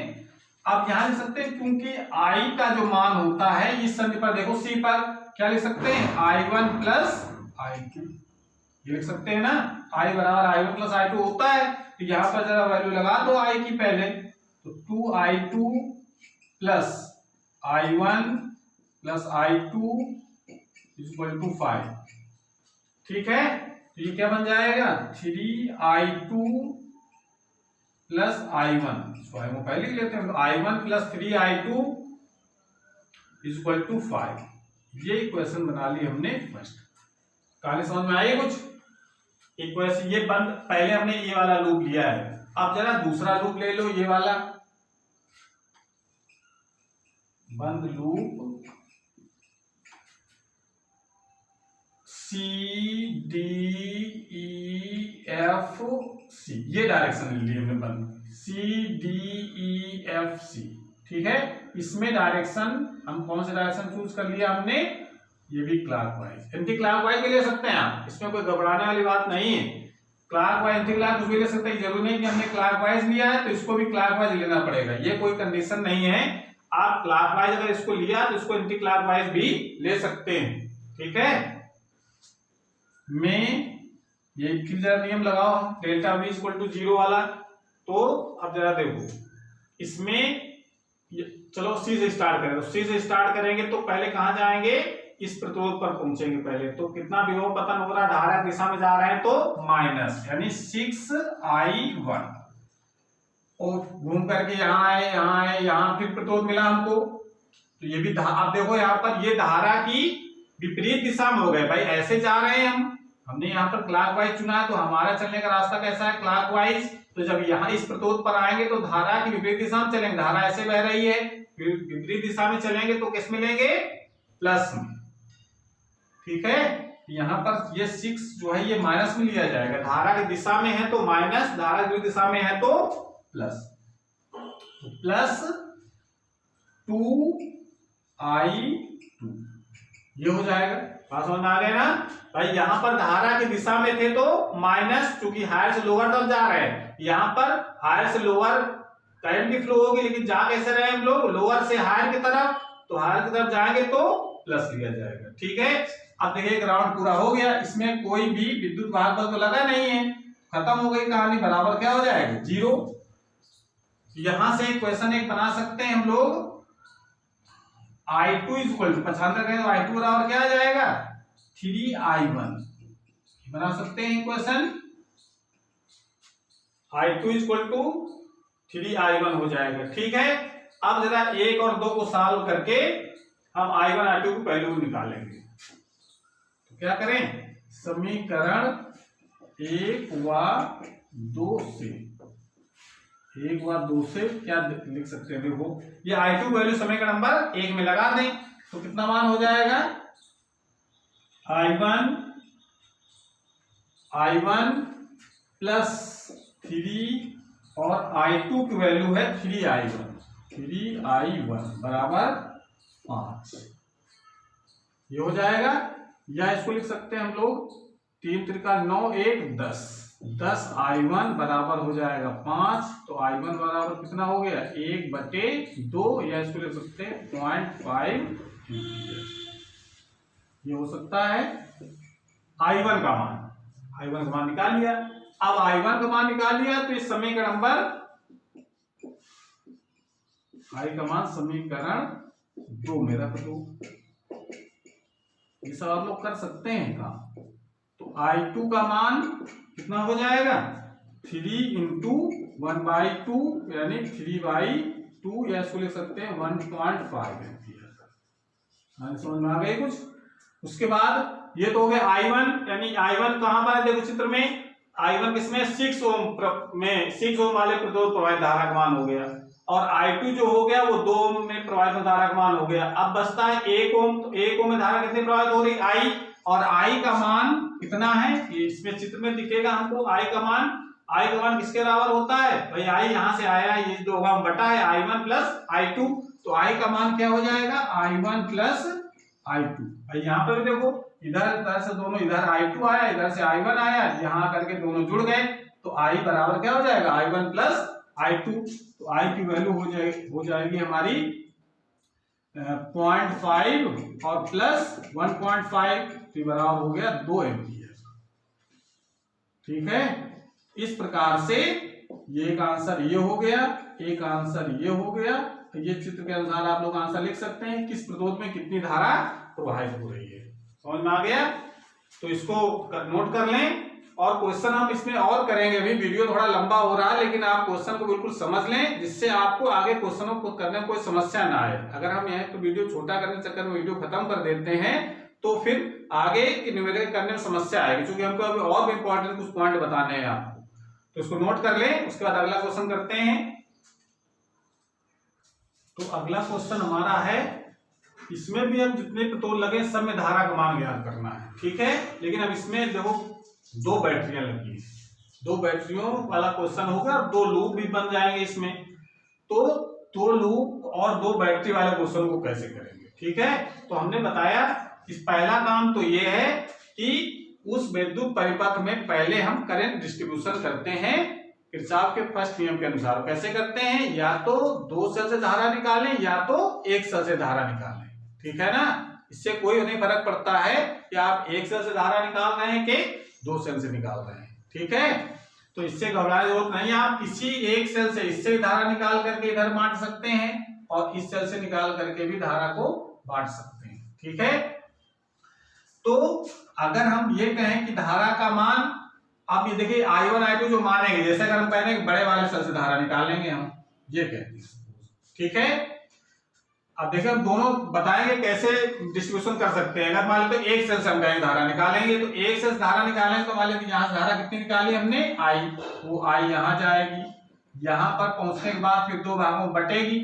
अब यहां लिख सकते हैं क्योंकि i का जो मान होता है इस संधि पर, देखो c पर, क्या लिख सकते हैं? i1 प्लस i2, ये लिख सकते हैं ना। i बराबर i1 प्लस i2 होता है, तो यहां पर जरा वैल्यू लगा दो i की पहले, तो 2i2 plus i1 plus i2 equal to 5, ठीक है। तो ये क्या बन जाएगा? 3i2 प्लस i1, इसको पहले लिख लेते हैं, तो i1 plus 3i2 equal to 5, ये इक्वेशन बना ली हमने फर्स्ट। कहानी समझ में आई कुछ? इक्वेशन ये बंद, पहले हमने ये वाला लूप लिया है, अब जरा दूसरा लूप ले लो, ये वाला बंद loop C D E F C, ये डायरेक्शन लिए हमने बंद C D E F C, ठीक है। इसमें डायरेक्शन हम कौन सा डायरेक्शन चूज कर लिया हमने? ये भी क्लॉकवाइज, एंटी क्लॉकवाइज भी ले सकते हैं आप, इसमें कोई घबराने वाली बात नहीं है। क्लॉकवाइज एंटी क्लॉकवाइज भी ले सकते हैं, जरूरी नहीं कि हमने क्लॉकवाइज लिया है तो इसको भी क्लॉकवाइज लेना पड़ेगा, ये कोई कंडीशन नहीं है। आप क्लॉकवाइज अगर इसको लिया तो इसको एंटी क्लॉकवाइज भी ले सकते हैं, ठीक है। में ये फिर जरा नियम लगाओ, डेल्टा v इक्वल टू 0 वाला। तो अब जरा देखो इसमें, चलो c से स्टार्ट करें, तो c से स्टार्ट करेंगे तो पहले कहां जाएंगे? इस प्रतिरोध पर पहुंचेंगे पहले, तो कितना विभव पतन हो रहा है? धारा दिशा में जा रहे हैं तो माइनस, यानी 6i1, और घूम करके यहाँ आए, यहाँ आए, यहाँ फिर प्रतिरोध मिला हमको, तो ये भी आप देखो यहाँ पर ये धारा की विपरीत दिशा में हो गए भाई, ऐसे जा रहे हैं हमने यहाँ पर क्लॉकवाइज चुना है, तो हमारा चलने का रास्ता कैसा है? क्लॉकवाइज। तो जब यहाँ इस प्रतिरोध पर आएंगे तो धारा की विपरीत दिशा में चलेंगे, धारा ऐसे बह रही है, विपरीत दिशा में चलेंगे तो किस में लेंगे? प्लस में, ठीक है। यहाँ पर ये 6 जो है ये माइनस में लिया जाएगा, धारा की दिशा में है तो माइनस, धारा की दिशा में है तो प्लस, तो प्लस 2i2 ये हो जाएगा। बात समझ में आ गया ना भाई? यहाँ पर धारा की दिशा में थे तो माइनस, चूंकि हायर से लोअर तरफ जा रहे हैं, यहाँ पर हायर से लोअर करंट की फ्लो होगी, लेकिन जा कैसे रहे हम लोग? लोअर से हायर की तरफ, तो हायर की तरफ जाएंगे तो प्लस लिया जाएगा, ठीक है। अब देखिए ग्राउंड पूरा हो गया, इसमें कोई भी विद्युत वाहक बल तो लगा नहीं है, खत्म हो गई कहानी, बराबर क्या हो जाएगा? 0। यहां से इक्वेशन एक बना सकते हैं हम लोग, I2 इक्वल टू 95 करें तो I2 बराबर क्या आ जाएगा? 3i1, बना सकते हैं equation, I2 equal to 3i1 हो जाएगा, ठीक है। अब जरा 1 और 2 को सॉल्व करके हम I1 I2 को वैल्यू निकालेंगे। तो क्या करें? समीकरण 1 व 2 से, 1 व 2 से क्या लिख सकते हैं? देखो ये I2 वैल्यू समीकरण नंबर 1 में लगा दें तो कितना मान हो जाएगा? I1 प्लस 3 और I2 की वैल्यू है 3i1 बराबर 5, ये हो जाएगा। या इसको लिख सकते हैं हम लोग 3 त्रिका 9 1 10i1 बराबर हो जाएगा 5, तो I1 बराबर कितना हो गया? 1/2, या इसको लिख सकते हैं 0.5 एम्पीयर, ये हो सकता है I1 का मान। I1 का मान निकाल लिया। अब I1 का मान निकाल लिया तो इस समीकरण नंबर I का मान समीकरण 2 में रख दो, ये सब आप लोग कर सकते हैं काम। तो I2 का मान कितना हो जाएगा? 3 इंटू 1/2 यानी 3/2, या इसको लिख सकते हैं 1.5 एम्पीयर। समझ में आ गई कुछ? उसके बाद ये तो हो गया I1, यानी I1 कहां पर है? देखो चित्र में I1 किसमें? 6 ओम में, 6 ओम वाले प्रतिरोध प्रवाहित धारा का मान हो गया, और I2 जो हो गया वो 2 ओम में प्रवाहित धारा का मान हो गया। अब बचता है 1 ओम, तो 1 ओम में धारा कितनी प्रवाहित हो रही? I, और I का मान कितना है? ये इसमें चित्र में दिखेगा हमको, I का मान आई का मान किसके बराबर होता है भाई, आई यहाँ से आया, ये दो का बटा है I1 प्लस I2, तो आई का मान क्या हो जाएगा I1 प्लस I2। भाई यहाँ पर भी देखो, इधर से दोनों, इधर I2 आया, इधर से I1 आया, यहाँ करके दोनों जुड़ गए, तो I बराबर क्या हो जाएगा I1 प्लस I2। तो I की वैल्यू हो जाएगी हमारी 0.5 और प्लस 1.5, तो बराबर हो गया 2 एम्पियर। ठीक है, इस प्रकार से ये एक आंसर ये हो गया, एक आंसर ये हो गया। ये चित्र के अनुसार आप लोग आंसर लिख सकते हैं, किस प्रतिरोध में कितनी धारा प्रवाहित हो रही है। समझ में आ गया? तो इसको नोट कर लें, और क्वेश्चन हम इसमें और करेंगे। अभी वीडियो थोड़ा लंबा हो रहा है, लेकिन आप क्वेश्चन को बिल्कुल समझ लें, जिससे आपको आगे क्वेश्चनों को करने में कोई समस्या ना आए। अगर हम यहाँ तो वीडियो छोटा करने के चक्कर में वीडियो खत्म कर देते हैं, तो फिर आगे न्यूमेरिकल करने में समस्या आएगी, क्योंकि हमको अभी और भी इंपॉर्टेंट कुछ पॉइंट बताने हैं आपको। तो इसको नोट कर लें, उसके बाद अगला क्वेश्चन करते हैं। तो अगला क्वेश्चन हमारा है, इसमें भी अब जितने प्रतिरोध लगे सब में धारा का मान ज्ञात करना है। ठीक है, लेकिन अब इसमें देखो 2 बैटरियां लगी है, 2 बैटरियों वाला क्वेश्चन होगा, 2 लूप भी बन जाएंगे इसमें। तो 2 लूप और 2 बैटरी वाले क्वेश्चन को कैसे करेंगे। ठीक है, तो हमने बताया इस पहला काम तो ये है कि उस विद्युत परिपथ में पहले हम करंट डिस्ट्रीब्यूशन करते हैं किरचॉफ के फर्स्ट नियम के अनुसार। कैसे करते हैं, या तो 2 सेल से धारा निकालें या तो 1 सेल से धारा निकालें। ठीक है ना, इससे कोई नहीं फर्क पड़ता है कि आप 1 सेल से धारा निकाल रहे हैं कि 2 सेल से निकाल रहे हैं। ठीक है, तो इससे घबराने की जरूरत नहीं है। आप किसी एक सेल से इससे धारा निकाल करके इधर बांट सकते हैं, और इस सेल से निकाल करके भी धारा को बांट सकते हैं। ठीक है, तो अगर हम ये कहें कि धारा का मान, आप ये देखिए I1 I2 जो मानेंगे, जैसे अगर हम पहले बड़े वाले सेल से धारा निकालेंगे, हम ये कहते हैं। ठीक है, अब देखिए हम दोनों बताएंगे कैसे डिस्ट्रीब्यूशन कर सकते हैं। अगर मान लो तो एक सेल से हम कहेंगे धारा निकालेंगे, तो एक सेल से धारा निकालेंगे तो मान लीजिए यहाँ से धारा कितनी निकाली हमने I, वो I यहाँ जाएगी, यहाँ पर पहुंचने के बाद फिर 2 भागों में बटेगी,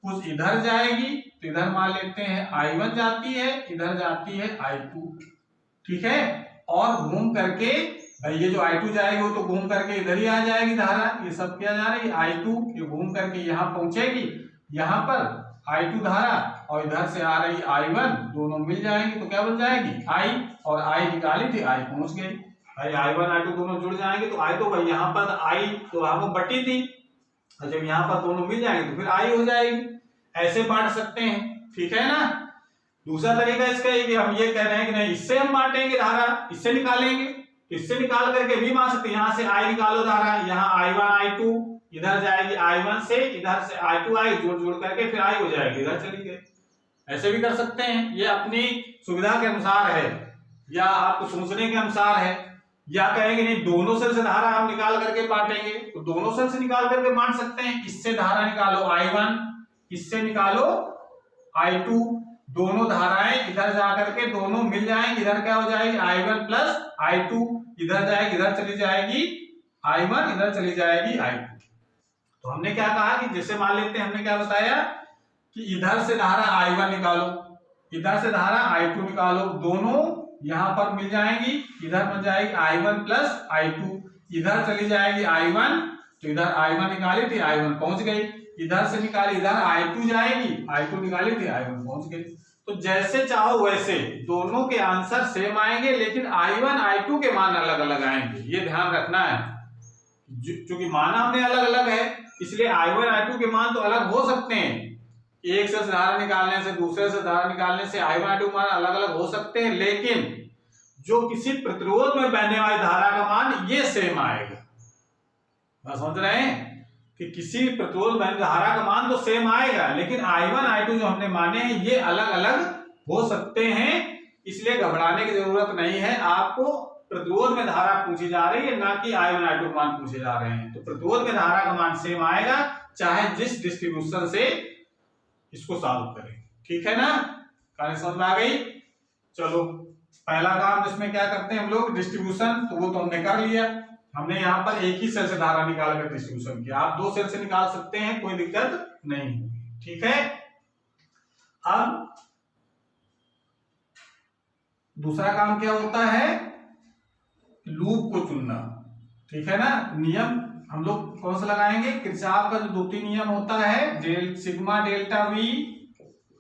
कुछ इधर जाएगी, तो इधर मान लेते हैं I1 जाती है, इधर जाती है I2। ठीक है, और घूम करके भाई ये जो I2 जाएगी वो तो घूम करके इधर ही आ जाएगी धारा, ये सब क्या जा रही है I2, ये घूम करके यहाँ पहुंचेगी, यहाँ पर I2 धारा और इधर से आ रही I1, दोनों मिल जाएंगे तो क्या बन जाएगी I, और I निकाली थी I पहुंच गई। भाई I1 I2 दोनों जुड़ जाएंगे तो I तो भाई यहाँ पर I तो हम बटी थी, और जब यहाँ पर दोनों मिल जाएंगे तो फिर I हो जाएगी। ऐसे बांट सकते हैं। ठीक है ना, दूसरा तरीका इसका है कि हम ये कह रहे हैं कि नहीं इससे हम बांटेंगे धारा, इससे निकालेंगे, इससे निकाल करके भी बांट सकते हैं। यहाँ से I निकालो धारा, यहाँ I1 I2, इधर जाएगी I1 से, इधर से I2 I जोड़ करके फिर I हो जाएगी, इधर चली गई। ऐसे भी कर सकते हैं, ये अपनी सुविधा के अनुसार है या आपको सोचने के अनुसार है। या कहेंगे नहीं दोनों सेल से धारा हम निकाल करके बांटेंगे, तो दोनों सेल से निकाल करके बांट सकते हैं। इससे धारा निकालो I1, इससे निकालो I2, दोनों धाराएं इधर जाकर के दोनों मिल जाएंगे, इधर क्या हो जाएगी I1 प्लस I2, इधर जाएगी, इधर चली जाएगी I1, इधर चली जाएगी I2। तो हमने क्या कहा कि जैसे मान लेते हैं, हमने क्या बताया कि इधर से धारा I1 निकालो, इधर से धारा I2 निकालो, दोनों यहां पर मिल जाएंगी, इधर बन जाएगी I1 प्लस I2, इधर चली जाएगी I1, तो इधर I1 निकाली थी I1 पहुंच गई, इधर से निकाली इधर I2 जाएगी, I2 निकाली थी I1 पहुंच गई। तो जैसे चाहो वैसे दोनों के आंसर सेम आएंगे, लेकिन I1 I2 के मान अलग अलग आएंगे, ये ध्यान रखना है। क्योंकि मान हमने अलग अलग है, इसलिए I1 I2 के मान तो अलग हो सकते हैं। एक से धारा निकालने से, दूसरे से धारा निकालने से I1 I2 मान अलग अलग हो सकते हैं, लेकिन जो किसी प्रतिरोध में बहने वाली धारा का मान ये सेम आएगा। बात समझ रहे हैं कि किसी प्रतिरोध में धारा का मान तो सेम आएगा, लेकिन I1 I2 जो हमने माने हैं ये अलग अलग हो सकते हैं। इसलिए घबराने की जरूरत नहीं है। आपको प्रतिरोध में धारा पूछी जा रही है, ना कि I1 I2 मान पूछे जा रहे हैं। तो प्रतिरोध में धारा का मान सेम आएगा, चाहे जिस डिस्ट्रीब्यूशन से इसको सॉल्व करें। ठीक है ना, कहानी समझ में आ गई। चलो पहला काम जिसमें क्या करते हैं हम लोग डिस्ट्रीब्यूशन, तो वो तो हमने कर लिया। हमने यहाँ पर एक ही सेल से धारा निकाल कर डिस्ट्रीब्यूशन किया। आप 2 सेल से निकाल सकते हैं, कोई दिक्कत नहीं होगी। ठीक है, अब दूसरा काम क्या होता है, लूप को चुनना। ठीक है ना। नियम हम लोग कौन सा लगाएंगे, किरचॉफ का जो द्वितीय नियम होता है, सिग्मा डेल्टा वी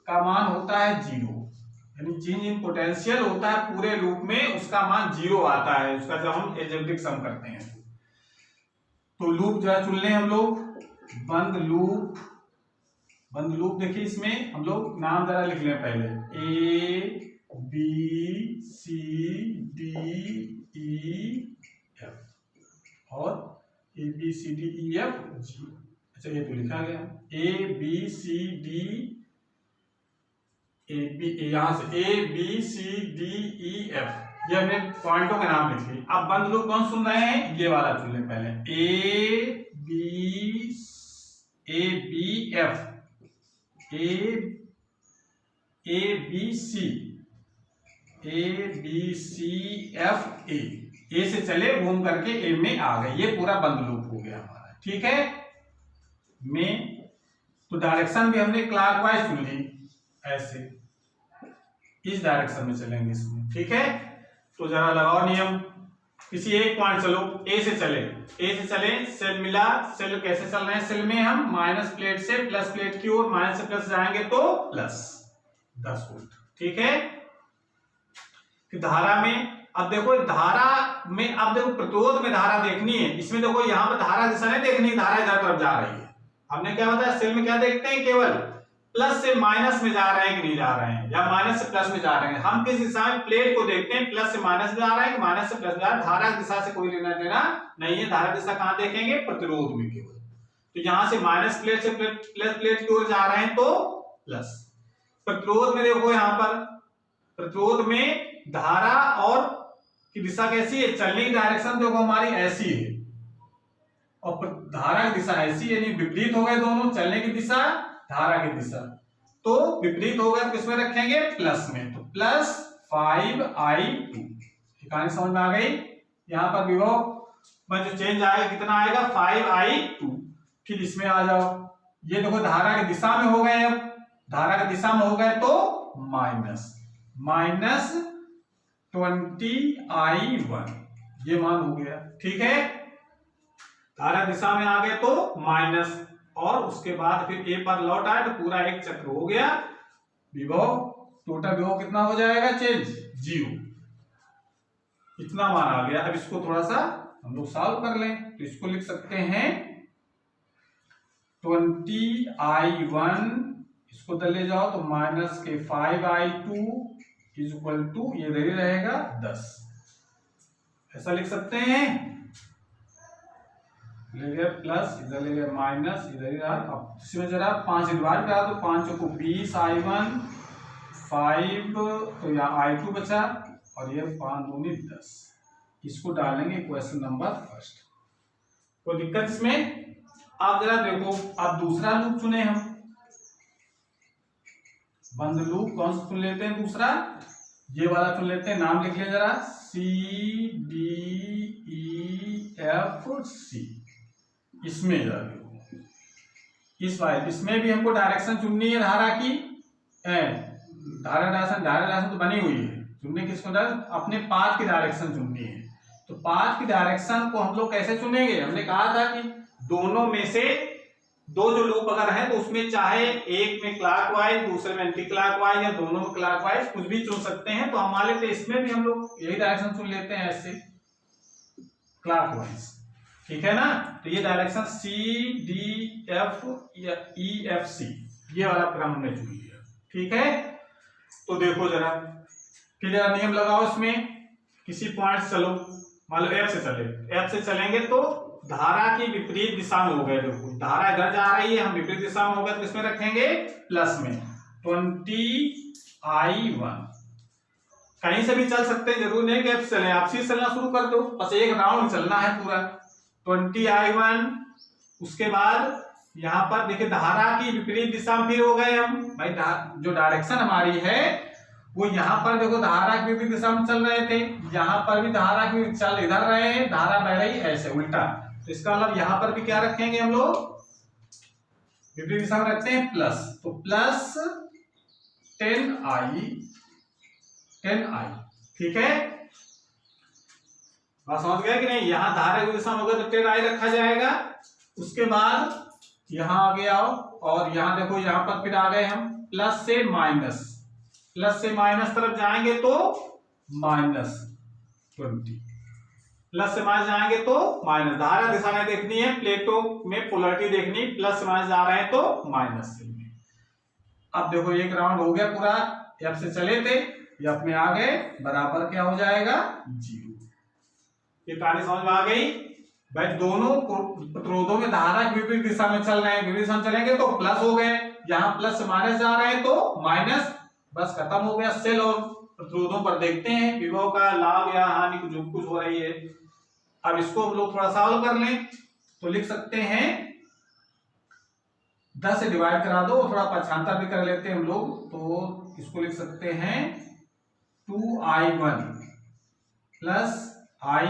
का मान होता है 0, यानी चेंज इन पोटेंशियल होता है पूरे लूप में, उसका मान 0 आता है, उसका जब हम एल्जेब्रिक सम करते हैं। तो लूप जरा चुन लें हम लोग, बंद लूप। बंद लूप देखिए, इसमें हम लोग नाम जरा लिख लें पहले, A B C D E F और A B C D E F G। अच्छा ये तो लिखा गया A B C D यहाँ से A B C D E F, ये हमने पॉइंटों के नाम लिख लिए। अब बंद लूप कौन सुन रहे हैं, ये वाला चुन लें पहले, A B F A B C F A से चले घूम करके ए में आ गए, ये पूरा बंद लूप हो गया हमारा। ठीक है, में तो डायरेक्शन भी हमने क्लॉकवाइज चुन ली, ऐसे इस डायरेक्शन में चलेंगे इसमें। ठीक है, तो जरा लगाओ नियम, किसी एक पॉइंट चलो, ए से चले, सेल मिला, सेल कैसे चल रहे हैं, सेल में हम माइनस प्लेट से प्लस प्लेट की ओर, माइनस से प्लस जाएंगे तो प्लस 10 वोल्ट। ठीक है, कि धारा में अब देखो, धारा में अब देखो प्रतिरोध में धारा देखनी है, इसमें देखो यहाँ पर धारा दिशा नहीं देखनी, धारा इधर तरफ जा रही है। हमने क्या बताया, सेल में क्या देखते हैं, केवल प्लस से माइनस में जा रहे हैं कि नहीं जा रहे हैं, या माइनस से प्लस में जा रहे हैं। हम किस दिशा में प्लेट को देखते हैं, प्लस से माइनस में जा रहे हैं, माइनस से प्लस में जा रहे हैं, धारा की दिशा से कोई लेना देना नहीं है। धारा दिशा कहां देखेंगे, प्रतिरोध में केवल। तो यहां से माइनस प्लेट से प्लस प्लेट की ओर जा रहे हैं तो प्लस। प्रतिरोध में देखो, यहाँ पर प्रतिरोध में धारा और की दिशा कैसी है, चलने की डायरेक्शन देखो हमारी ऐसी है, और धारा की दिशा ऐसी, यानी विपरीत हो गए दोनों, चलने की दिशा धारा की दिशा, तो विपरीत होगा तो किसमें रखेंगे, प्लस में। तो प्लस 5i2, कहानी समझ में आ गई। यहाँ पर विभव में जो चेंज आएगा कितना आएगा, 5i2। फिर इसमें आ जाओ, ये देखो धारा की दिशा में हो गए, अब धारा की दिशा में हो गए तो माइनस 20i1, ये मान हो गया। ठीक है, धारा दिशा में आ गए तो माइनस, और उसके बाद फिर ए पर लौट आए तो पूरा एक चक्र हो गया। विभव, टोटल विभव कितना हो जाएगा, चेंज 0, इतना मान आ गया। अब इसको थोड़ा सा हम लोग सॉल्व कर लें, तो इसको लिख सकते हैं 20i1, इसको तो ले जाओ तो माइनस के 5i2 इज इक्वल टू, ये इधर ही रहेगा 10, ऐसा लिख सकते हैं। ले गया प्लस, इधर ले गया माइनस, इधर ही रहा। अब इसमें जरा 5 डिवाइड करा तो 5 को 20i1, 5 तो यहाँ i2 बचा, और ये 5 दूनी 10, इसको डालेंगे क्वेश्चन नंबर फर्स्ट। कोई दिक्कत इसमें। अब जरा देखो, अब दूसरा लूप चुने हम, बंद लूप कौन सा चुन लेते हैं, दूसरा ये वाला चुन लेते हैं, नाम लिख लें जरा, CDEFC। इसमें इस बार इसमें भी हमको डायरेक्शन चुननी है धारा की, धारा डायरेक्शन तो बनी हुई है, चुनने किसको, अपने पाथ की डायरेक्शन चुननी है। तो पाथ की डायरेक्शन को हम लोग कैसे चुनेंगे, हमने कहा था कि दोनों में से दो जो लूप अगर है तो उसमें चाहे एक में क्लॉकवाइज, दूसरे में एंटी क्लॉकवाइज, या दोनों में क्लॉकवाइज, कुछ भी चुन सकते हैं। तो हमारे लिए इसमें भी हम लोग यही डायरेक्शन चुन लेते हैं, ऐसे क्लॉकवाइज। ठीक है ना, तो ये डायरेक्शन CDEFC, ये वाला क्रम हमने चुन लिया। ठीक है, तो देखो जरा, फिर जरा नियम लगाओ इसमें, किसी पॉइंट से चलो, मान लो F से चले, F से चलेंगे तो धारा की विपरीत दिशा में हो गए, देखो धारा इधर जा रही है, हम विपरीत दिशा में हो गए तो किसमें रखेंगे, प्लस में। 20i1 कहीं से भी चल सकते हैं, जरूर नहीं कि F चले, आप से चलना शुरू कर दो, बस एक राउंड चलना है पूरा। 20i1, उसके बाद यहाँ पर देखिए धारा की विपरीत दिशा में फिर हो गए हम, भाई जो डायरेक्शन हमारी है वो यहाँ पर देखो धारा की विपरीत दिशा में चल रहे थे, यहाँ पर भी धारा की चल इधर रहे हैं, धारा बह रही ऐसे उल्टा, तो इसका मतलब यहाँ पर भी क्या रखेंगे हम लोग, विपरीत दिशा में रखते हैं प्लस, तो प्लस 10i। ठीक है, बात समझ गया कि नहीं। यहाँ धारा दिशा में होगा तो टेढ़ आई रखा जाएगा। उसके बाद यहाँ आगे आओ और यहाँ देखो, यहाँ पर फिर आ गए हम प्लस से माइनस, प्लस से माइनस तरफ जाएंगे तो -20, प्लस से माइनस जाएंगे तो माइनस। धारा दिशा में देखनी है, प्लेटों में पोलरिटी देखनी, प्लस से माइनस जा रहे हैं तो माइनस से। अब देखो एक राउंड हो गया पूरा, एफ से चले थे, एफ में आ गए, बराबर क्या हो जाएगा 0। ये कहानी समझ में आ गई भाई। दोनों प्रतिरोधों में धारा विपरीत दिशा में चल रहे हैं, विपरीत दिशा में चलेंगे तो प्लस हो गए, यहाँ प्लस से माइनस जा रहे हैं तो माइनस। बस खत्म हो गया। सेल और प्रतिरोधों पर देखते हैं विभव का लाभ या हानि जो कुछ हो रही है। अब इसको हम लोग थोड़ा सॉल्व कर लें तो लिख सकते हैं 10 से डिवाइड करा दो, थोड़ा पक्षांतर भी कर लेते हैं हम लोग। तो इसको लिख सकते हैं 2i1 प्लस i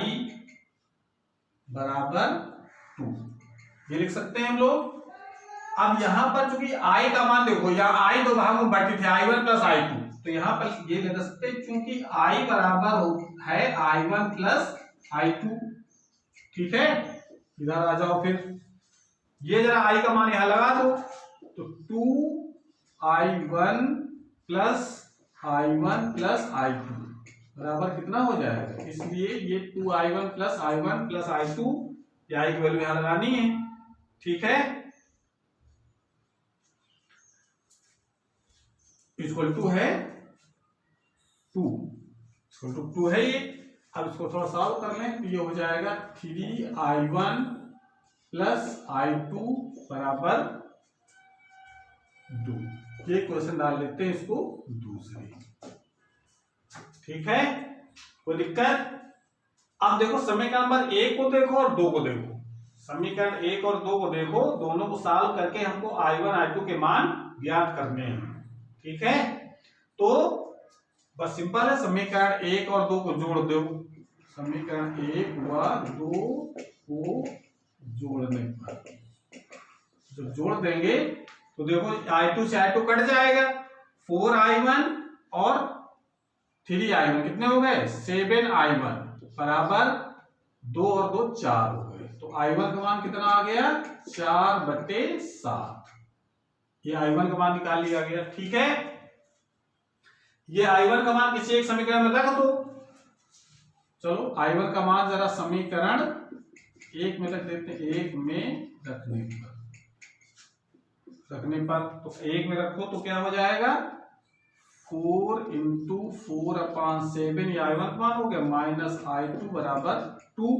बराबर 2, ये लिख सकते हैं हम लोग। अब यहां पर चूंकि i का मान देखो, यहाँ i दो भागों में बटी थी, i1 प्लस i2, तो यहाँ पर ये लिख सकते हैं चूंकि i बराबर है i1 प्लस i2। ठीक है, इधर आ जाओ फिर, ये जरा i का मान यहां लगा दो, तो 2i1 plus i1 plus i2 बराबर कितना हो जाएगा। इसलिए ये 2i1 plus i1 plus i2, ये i की वैल्यू यहां लगानी है। ठीक है, इक्वल टू है 2, इक्वल टू 2 है ये। अब इसको थोड़ा सॉल्व कर लें तो ये हो जाएगा 3i1 प्लस i2 बराबर 2। ये क्वेश्चन डाल लेते हैं इसको दूसरे। ठीक है, कोई दिक्कत। अब देखो समीकरण नंबर 1 को देखो और 2 को देखो। समीकरण 1 और 2 को देखो, दोनों को सॉल्व करके हमको i1 i2 के मान ज्ञात करने हैं। ठीक है, तो बस सिंपल है, समीकरण 1 और 2 को जोड़ दो। समीकरण 1 व 2 को जोड़ने पर जब जोड़ देंगे तो देखो i2 से i2 कट जाएगा, 4i1 और 3i1 कितने हो गए 7i1 बराबर 2 और 2 4 हो गए। तो i1 का मान कितना आ गया 4/7। ये i1 का मान निकाल लिया गया। ठीक है, ये i1 का मान किसी एक समीकरण में रख दो। चलो i1 का मान जरा समीकरण 1 में रख देते हैं। 1 में रखने पर तो 1 में रखो तो क्या हो जाएगा 4 × 4/7, ये i1 का मान हो गया, माइनस i2 बराबर 2।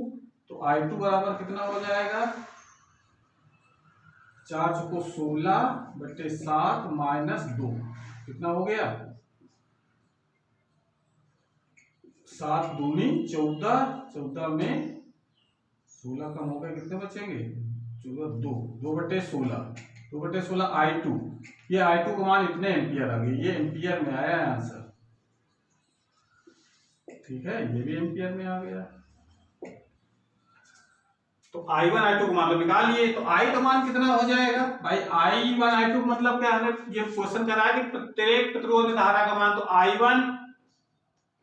तो i2 बराबर कितना हो जाएगा 4 चौको 16/7 माइनस 2, कितना हो गया 7 दूनी 14, 14 में 16 कम हो गए, कितने बचेंगे 14, 2/16, 2/16 i2। ये i2 का मान इतने एम्पियर आ गए, ये एम्पियर में आया है आंसर। ठीक है, ये भी एम्पियर में आ गया। तो i1 i2 का मान तो निकाल लिए। तो i का मान कितना हो जाएगा भाई i1 i2 मतलब क्या, हमें ये क्वेश्चन करा है कि प्रत्येक प्रतिरोध में धारा का मान। तो i1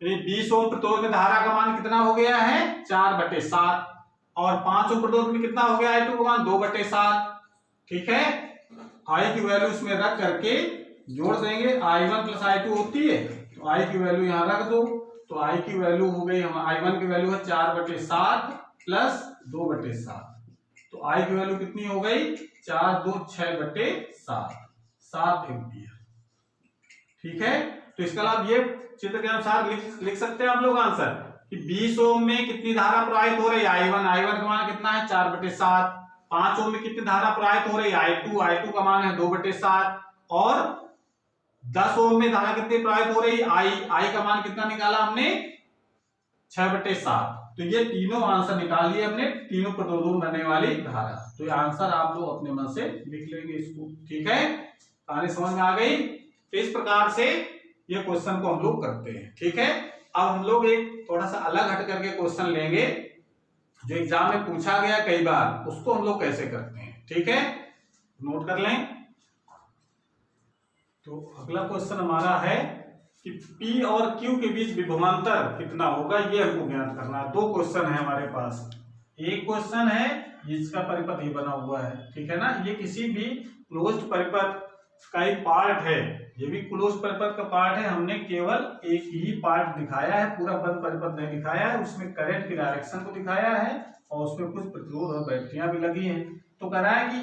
यानी 20 ओम प्रतिरोध में धारा का मान कितना हो गया है 4/7, और 5 ओम प्रतिरोध में कितना हो गया i2 का मान 2/7। ठीक है, i की वैल्यू इसमें रख करके जोड़ देंगे, i1 प्लस i2 होती है, तो i की वैल्यू यहां रख दो। तो i की वैल्यू हो गई, हम i1 की वैल्यू है 4/7 प्लस 2/7, तो i की वैल्यू कितनी हो गई 4 2 6/7, 7 एम्पियर। ठीक है, तो इसका लाभ ये चित्र के अनुसार लिख सकते हैं आप लोग आंसर कि 20 ओम में कितनी धारा प्रवाहित हो रही है i1 का मान कितना है 4/7, 5 ओम में कितनी धारा प्रवाहित हो रही है i2 का मान है 2/7, और 10 ओम में धारा कितनी प्रवाहित हो रही है i का मान कितना निकाला हमने 6/7। तो ये तीनों आंसर निकाल लिए हमने, तीनों प्रतिरोधों में रहने वाली धारा। तो ये आंसर आप लोग अपने मन से लिख लेंगे इसको। ठीक है, कहानी समझ में आ गई। तो इस प्रकार से ये क्वेश्चन को हम लोग करते हैं। ठीक है, अब हम लोग एक थोड़ा सा अलग हट करके क्वेश्चन लेंगे जो एग्जाम में पूछा गया कई बार, उसको हम लोग कैसे करते हैं। ठीक है, नोट कर लें। तो अगला क्वेश्चन हमारा है कि P और Q के बीच विभवांतर कितना होगा, ये हमको ज्ञात करना है। दो क्वेश्चन है हमारे पास। एक क्वेश्चन है जिसका परिपथ ये बना हुआ है, ठीक है ना, ये किसी भी क्लोज्ड परिपथ का एक पार्ट है, ये भी क्लोज्ड परिपथ का पार्ट है। हमने केवल एक ही पार्ट दिखाया है, पूरा बंद परिपथ नहीं दिखाया है। उसमें करंट की डायरेक्शन को दिखाया है और उसमें कुछ प्रतिरोध और बैटरियां भी लगी हैं। तो कह रहा है कि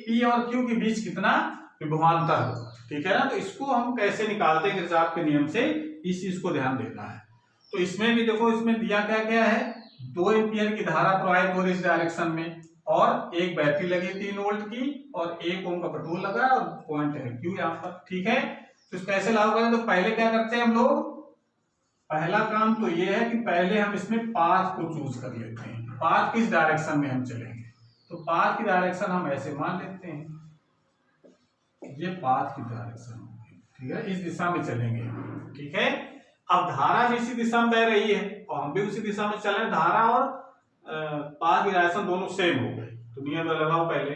P और Q के बीच कितना विभवांतर होगा, ठीक है ना। तो इसको हम कैसे निकालते हैं किरचॉफ के नियम से, इस चीज को ध्यान देना है। तो इसमें भी देखो, इसमें दिया क्या क्या है, 2 एम्पियर की धारा प्रवाहित हो रही इस डायरेक्शन में, और एक बैटरी लगी 3 वोल्ट की, और 1 ओम का पेट्रोल लगा और पॉइंट है Q यहाँ पर, ठीक है। तो इसको कैसे लागू करें, तो पहले क्या करते हैं हम लोग, पहला काम तो ये है कि पहले हम इसमें पाथ को चूज कर लेते हैं। पाथ किस डायरेक्शन में हम चलेंगे, तो पाथ की डायरेक्शन हम ऐसे मान लेते हैं, ये पाथ की डायरेक्शन होगी, ठीक है, इस दिशा में चलेंगे, ठीक है। अब धारा भी इसी दिशा में बह रही है और हम भी उसी दिशा में चल रहे हैं। धारा और पाथ की डायरेक्शन दोनों सेम हो गए। तो नियम लगाओ पहले,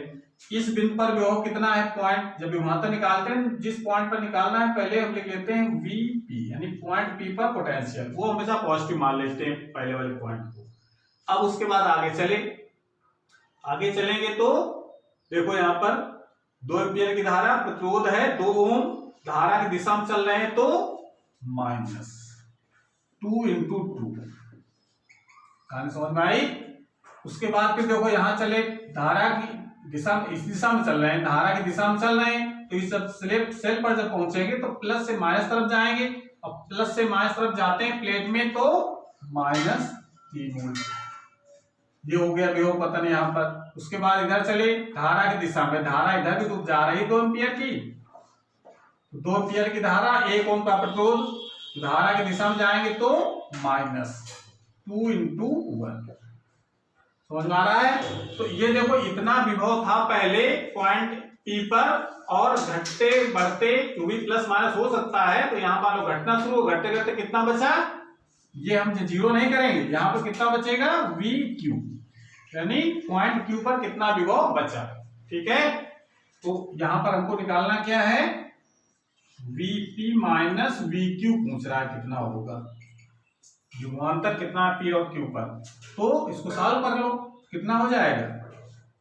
इस बिंदु पर विभव कितना है, पॉइंट, जब विभवांतर निकालते हैं जिस पॉइंट पर निकालना है पहले हम लिख लेते हैं VP, यानी पॉइंट P पर पोटेंशियल, वो हमेशा पॉजिटिव मान लेते हैं पहले वाले पॉइंट को। अब उसके बाद आगे चलेंगे तो देखो यहाँ पर 2 एम्पियर की धारा, प्रतिरोध है 2 ओम, धारा की दिशा में चल रहे हैं तो -2 × 2, कहानी समझ में आई। उसके बाद फिर देखो यहाँ चले, धारा की दिशा में, इस दिशा में चल रहे हैं, धारा की दिशा में चल रहे हैं, तो इस सब सेल पर जब पहुंचेंगे तो प्लस से माइनस तरफ जाएंगे, और प्लस से माइनस तरफ जाते हैं प्लेट में तो -3 वोल्ट, ये हो गया विभव पतन यहाँ पर। उसके बाद इधर चले, धारा की दिशा में, धारा इधर भी तो जा रही है 2 एम्पियर की, 2 एम्पियर की धारा, 1 ओम का पेट्रोल, धारा की दिशा में जाएंगे तो -2 × 1, समझ में आ रहा है। तो ये देखो इतना विभव था पहले पॉइंट P पर, और घटते बढ़ते क्योंकि प्लस माइनस हो सकता है, तो यहाँ पर घटना शुरू, घटते घटते कितना बचा, ये हम जीरो नहीं करेंगे, यहाँ पर कितना बचेगा VQ, यानी पॉइंट Q पर कितना विभव बचा, ठीक है। तो यहाँ पर हमको निकालना क्या है, VP - VQ पूछ रहा है कितना होगा, विभवांतर कितना P और Q पर। तो इसको सॉल्व कर लो, कितना हो जाएगा,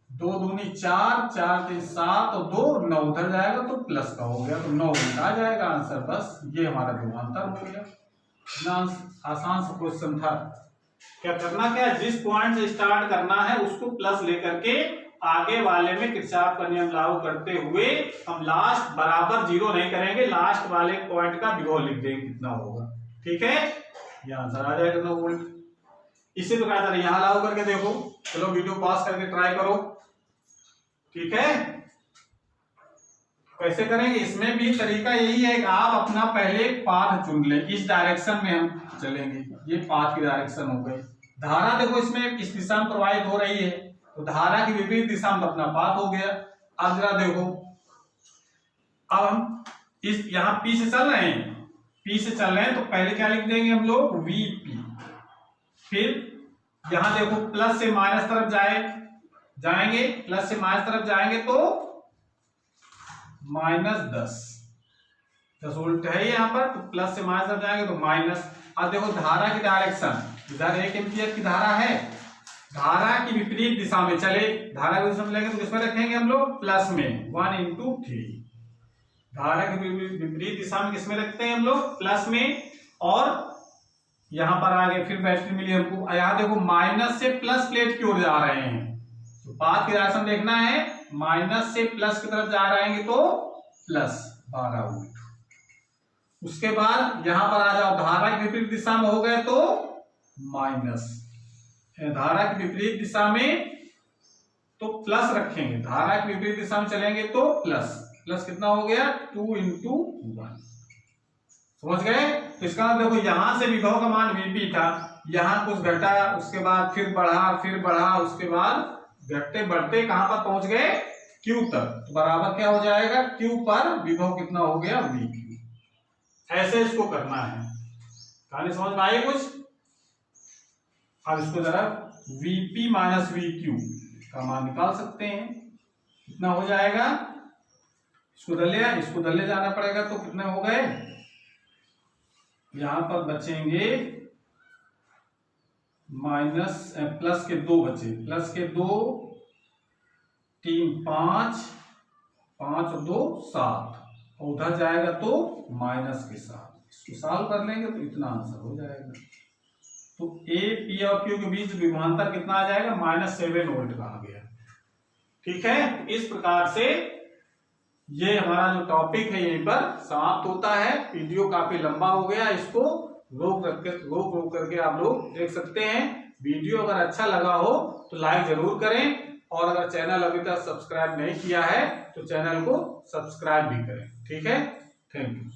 2 दूनी 4, 4 3 7 और 2 9, उधर जाएगा तो प्लस का हो गया, तो 9 आ जाएगा आंसर। बस ये हमारा विभवांतर हो गया। इतना आसान सा क्वेश्चन था। क्या करना, क्या जिस पॉइंट से स्टार्ट करना है उसको प्लस लेकर के आगे वाले में किरचॉफ का नियम लागू करते हुए हम लास्ट बराबर 0 नहीं करेंगे, लास्ट वाले पॉइंट का विभव लिख देंगे कितना होगा, ठीक है, ये आंसर आ जाएगा 9 वोल्ट। इसी प्रकार यहाँ लागू करके देखो, चलो वीडियो पॉज करके ट्राई करो, ठीक है। कैसे करेंगे, इसमें भी तरीका यही है कि आप अपना पहले पाथ चुन लें, इस डायरेक्शन में हम चलेंगे, ये पाथ की डायरेक्शन हो गई। धारा देखो इसमें इस दिशा में प्रवाहित हो रही है, तो धारा की विपरीत दिशा में अपना पाथ हो गया। अब जरा देखो, अब हम इस यहाँ P से चल रहे हैं, P से चल रहे हैं तो पहले क्या लिख देंगे हम लोग VP, फिर यहाँ देखो प्लस से माइनस तरफ जाएंगे, प्लस से माइनस तरफ जाएंगे तो -10 वोल्ट है यहाँ पर, तो प्लस से माइनस तरफ जाएंगे तो माइनस। अब देखो धारा की डायरेक्शन, इधर 1 एम्पियर की धारा है, धारा की विपरीत दिशा में चले, धारा की दिशा में लेंगे तो किसमें रखेंगे हम लोग, प्लस में, 1 × 3, धारा की विपरीत दिशा में किसमें रखते हैं हम लोग, प्लस में। और यहाँ पर आगे फिर बैटरी मिली हमको, यहाँ देखो माइनस से प्लस प्लेट की ओर जा रहे हैं, तो पाथ की डायरेक्शन देखना है, माइनस से प्लस की तरफ जा रहे हैं तो +12 वोल्ट। उसके बाद यहां पर आ जाओ, धारा की विपरीत दिशा में हो गए तो माइनस, धारा की विपरीत दिशा में तो प्लस रखेंगे, धारा की विपरीत दिशा में चलेंगे तो प्लस कितना हो गया, 2 × 1, समझ गए। तो इसका मतलब देखो यहां से विभव का मान VP था, यहां कुछ घटा, उसके बाद फिर बढ़ा, उसके बाद घटते बढ़ते कहां पर पहुंच गए, Q तक, तो बराबर क्या हो जाएगा, Q पर विभव कितना हो गया, VQ। ऐसे इसको करना है, कहानी समझ में आई कुछ। अब इसको जरा VP - VQ का मान निकाल सकते हैं, कितना हो जाएगा, इसको दल्ले जाना पड़ेगा, तो कितने हो गए, यहां पर बचेंगे माइनस प्लस के 2 बचे, प्लस के 2, 3 5, 5 और 2 7, और उधर जाएगा तो माइनस के 7। इसको सॉल्व कर लेंगे तो इतना आंसर हो जाएगा। तो ए पी और क्यू के बीच विभवांतर कितना आ जाएगा, -7 वोल्ट कहा गया। ठीक है, इस प्रकार से ये हमारा जो टॉपिक है यहीं पर समाप्त होता है। वीडियो काफी लंबा हो गया, इसको रोक करके आप लोग देख सकते हैं। वीडियो अगर अच्छा लगा हो तो लाइक जरूर करें, और अगर चैनल अभी तक सब्सक्राइब नहीं किया है तो चैनल को सब्सक्राइब भी करें। ठीक है, थैंक यू।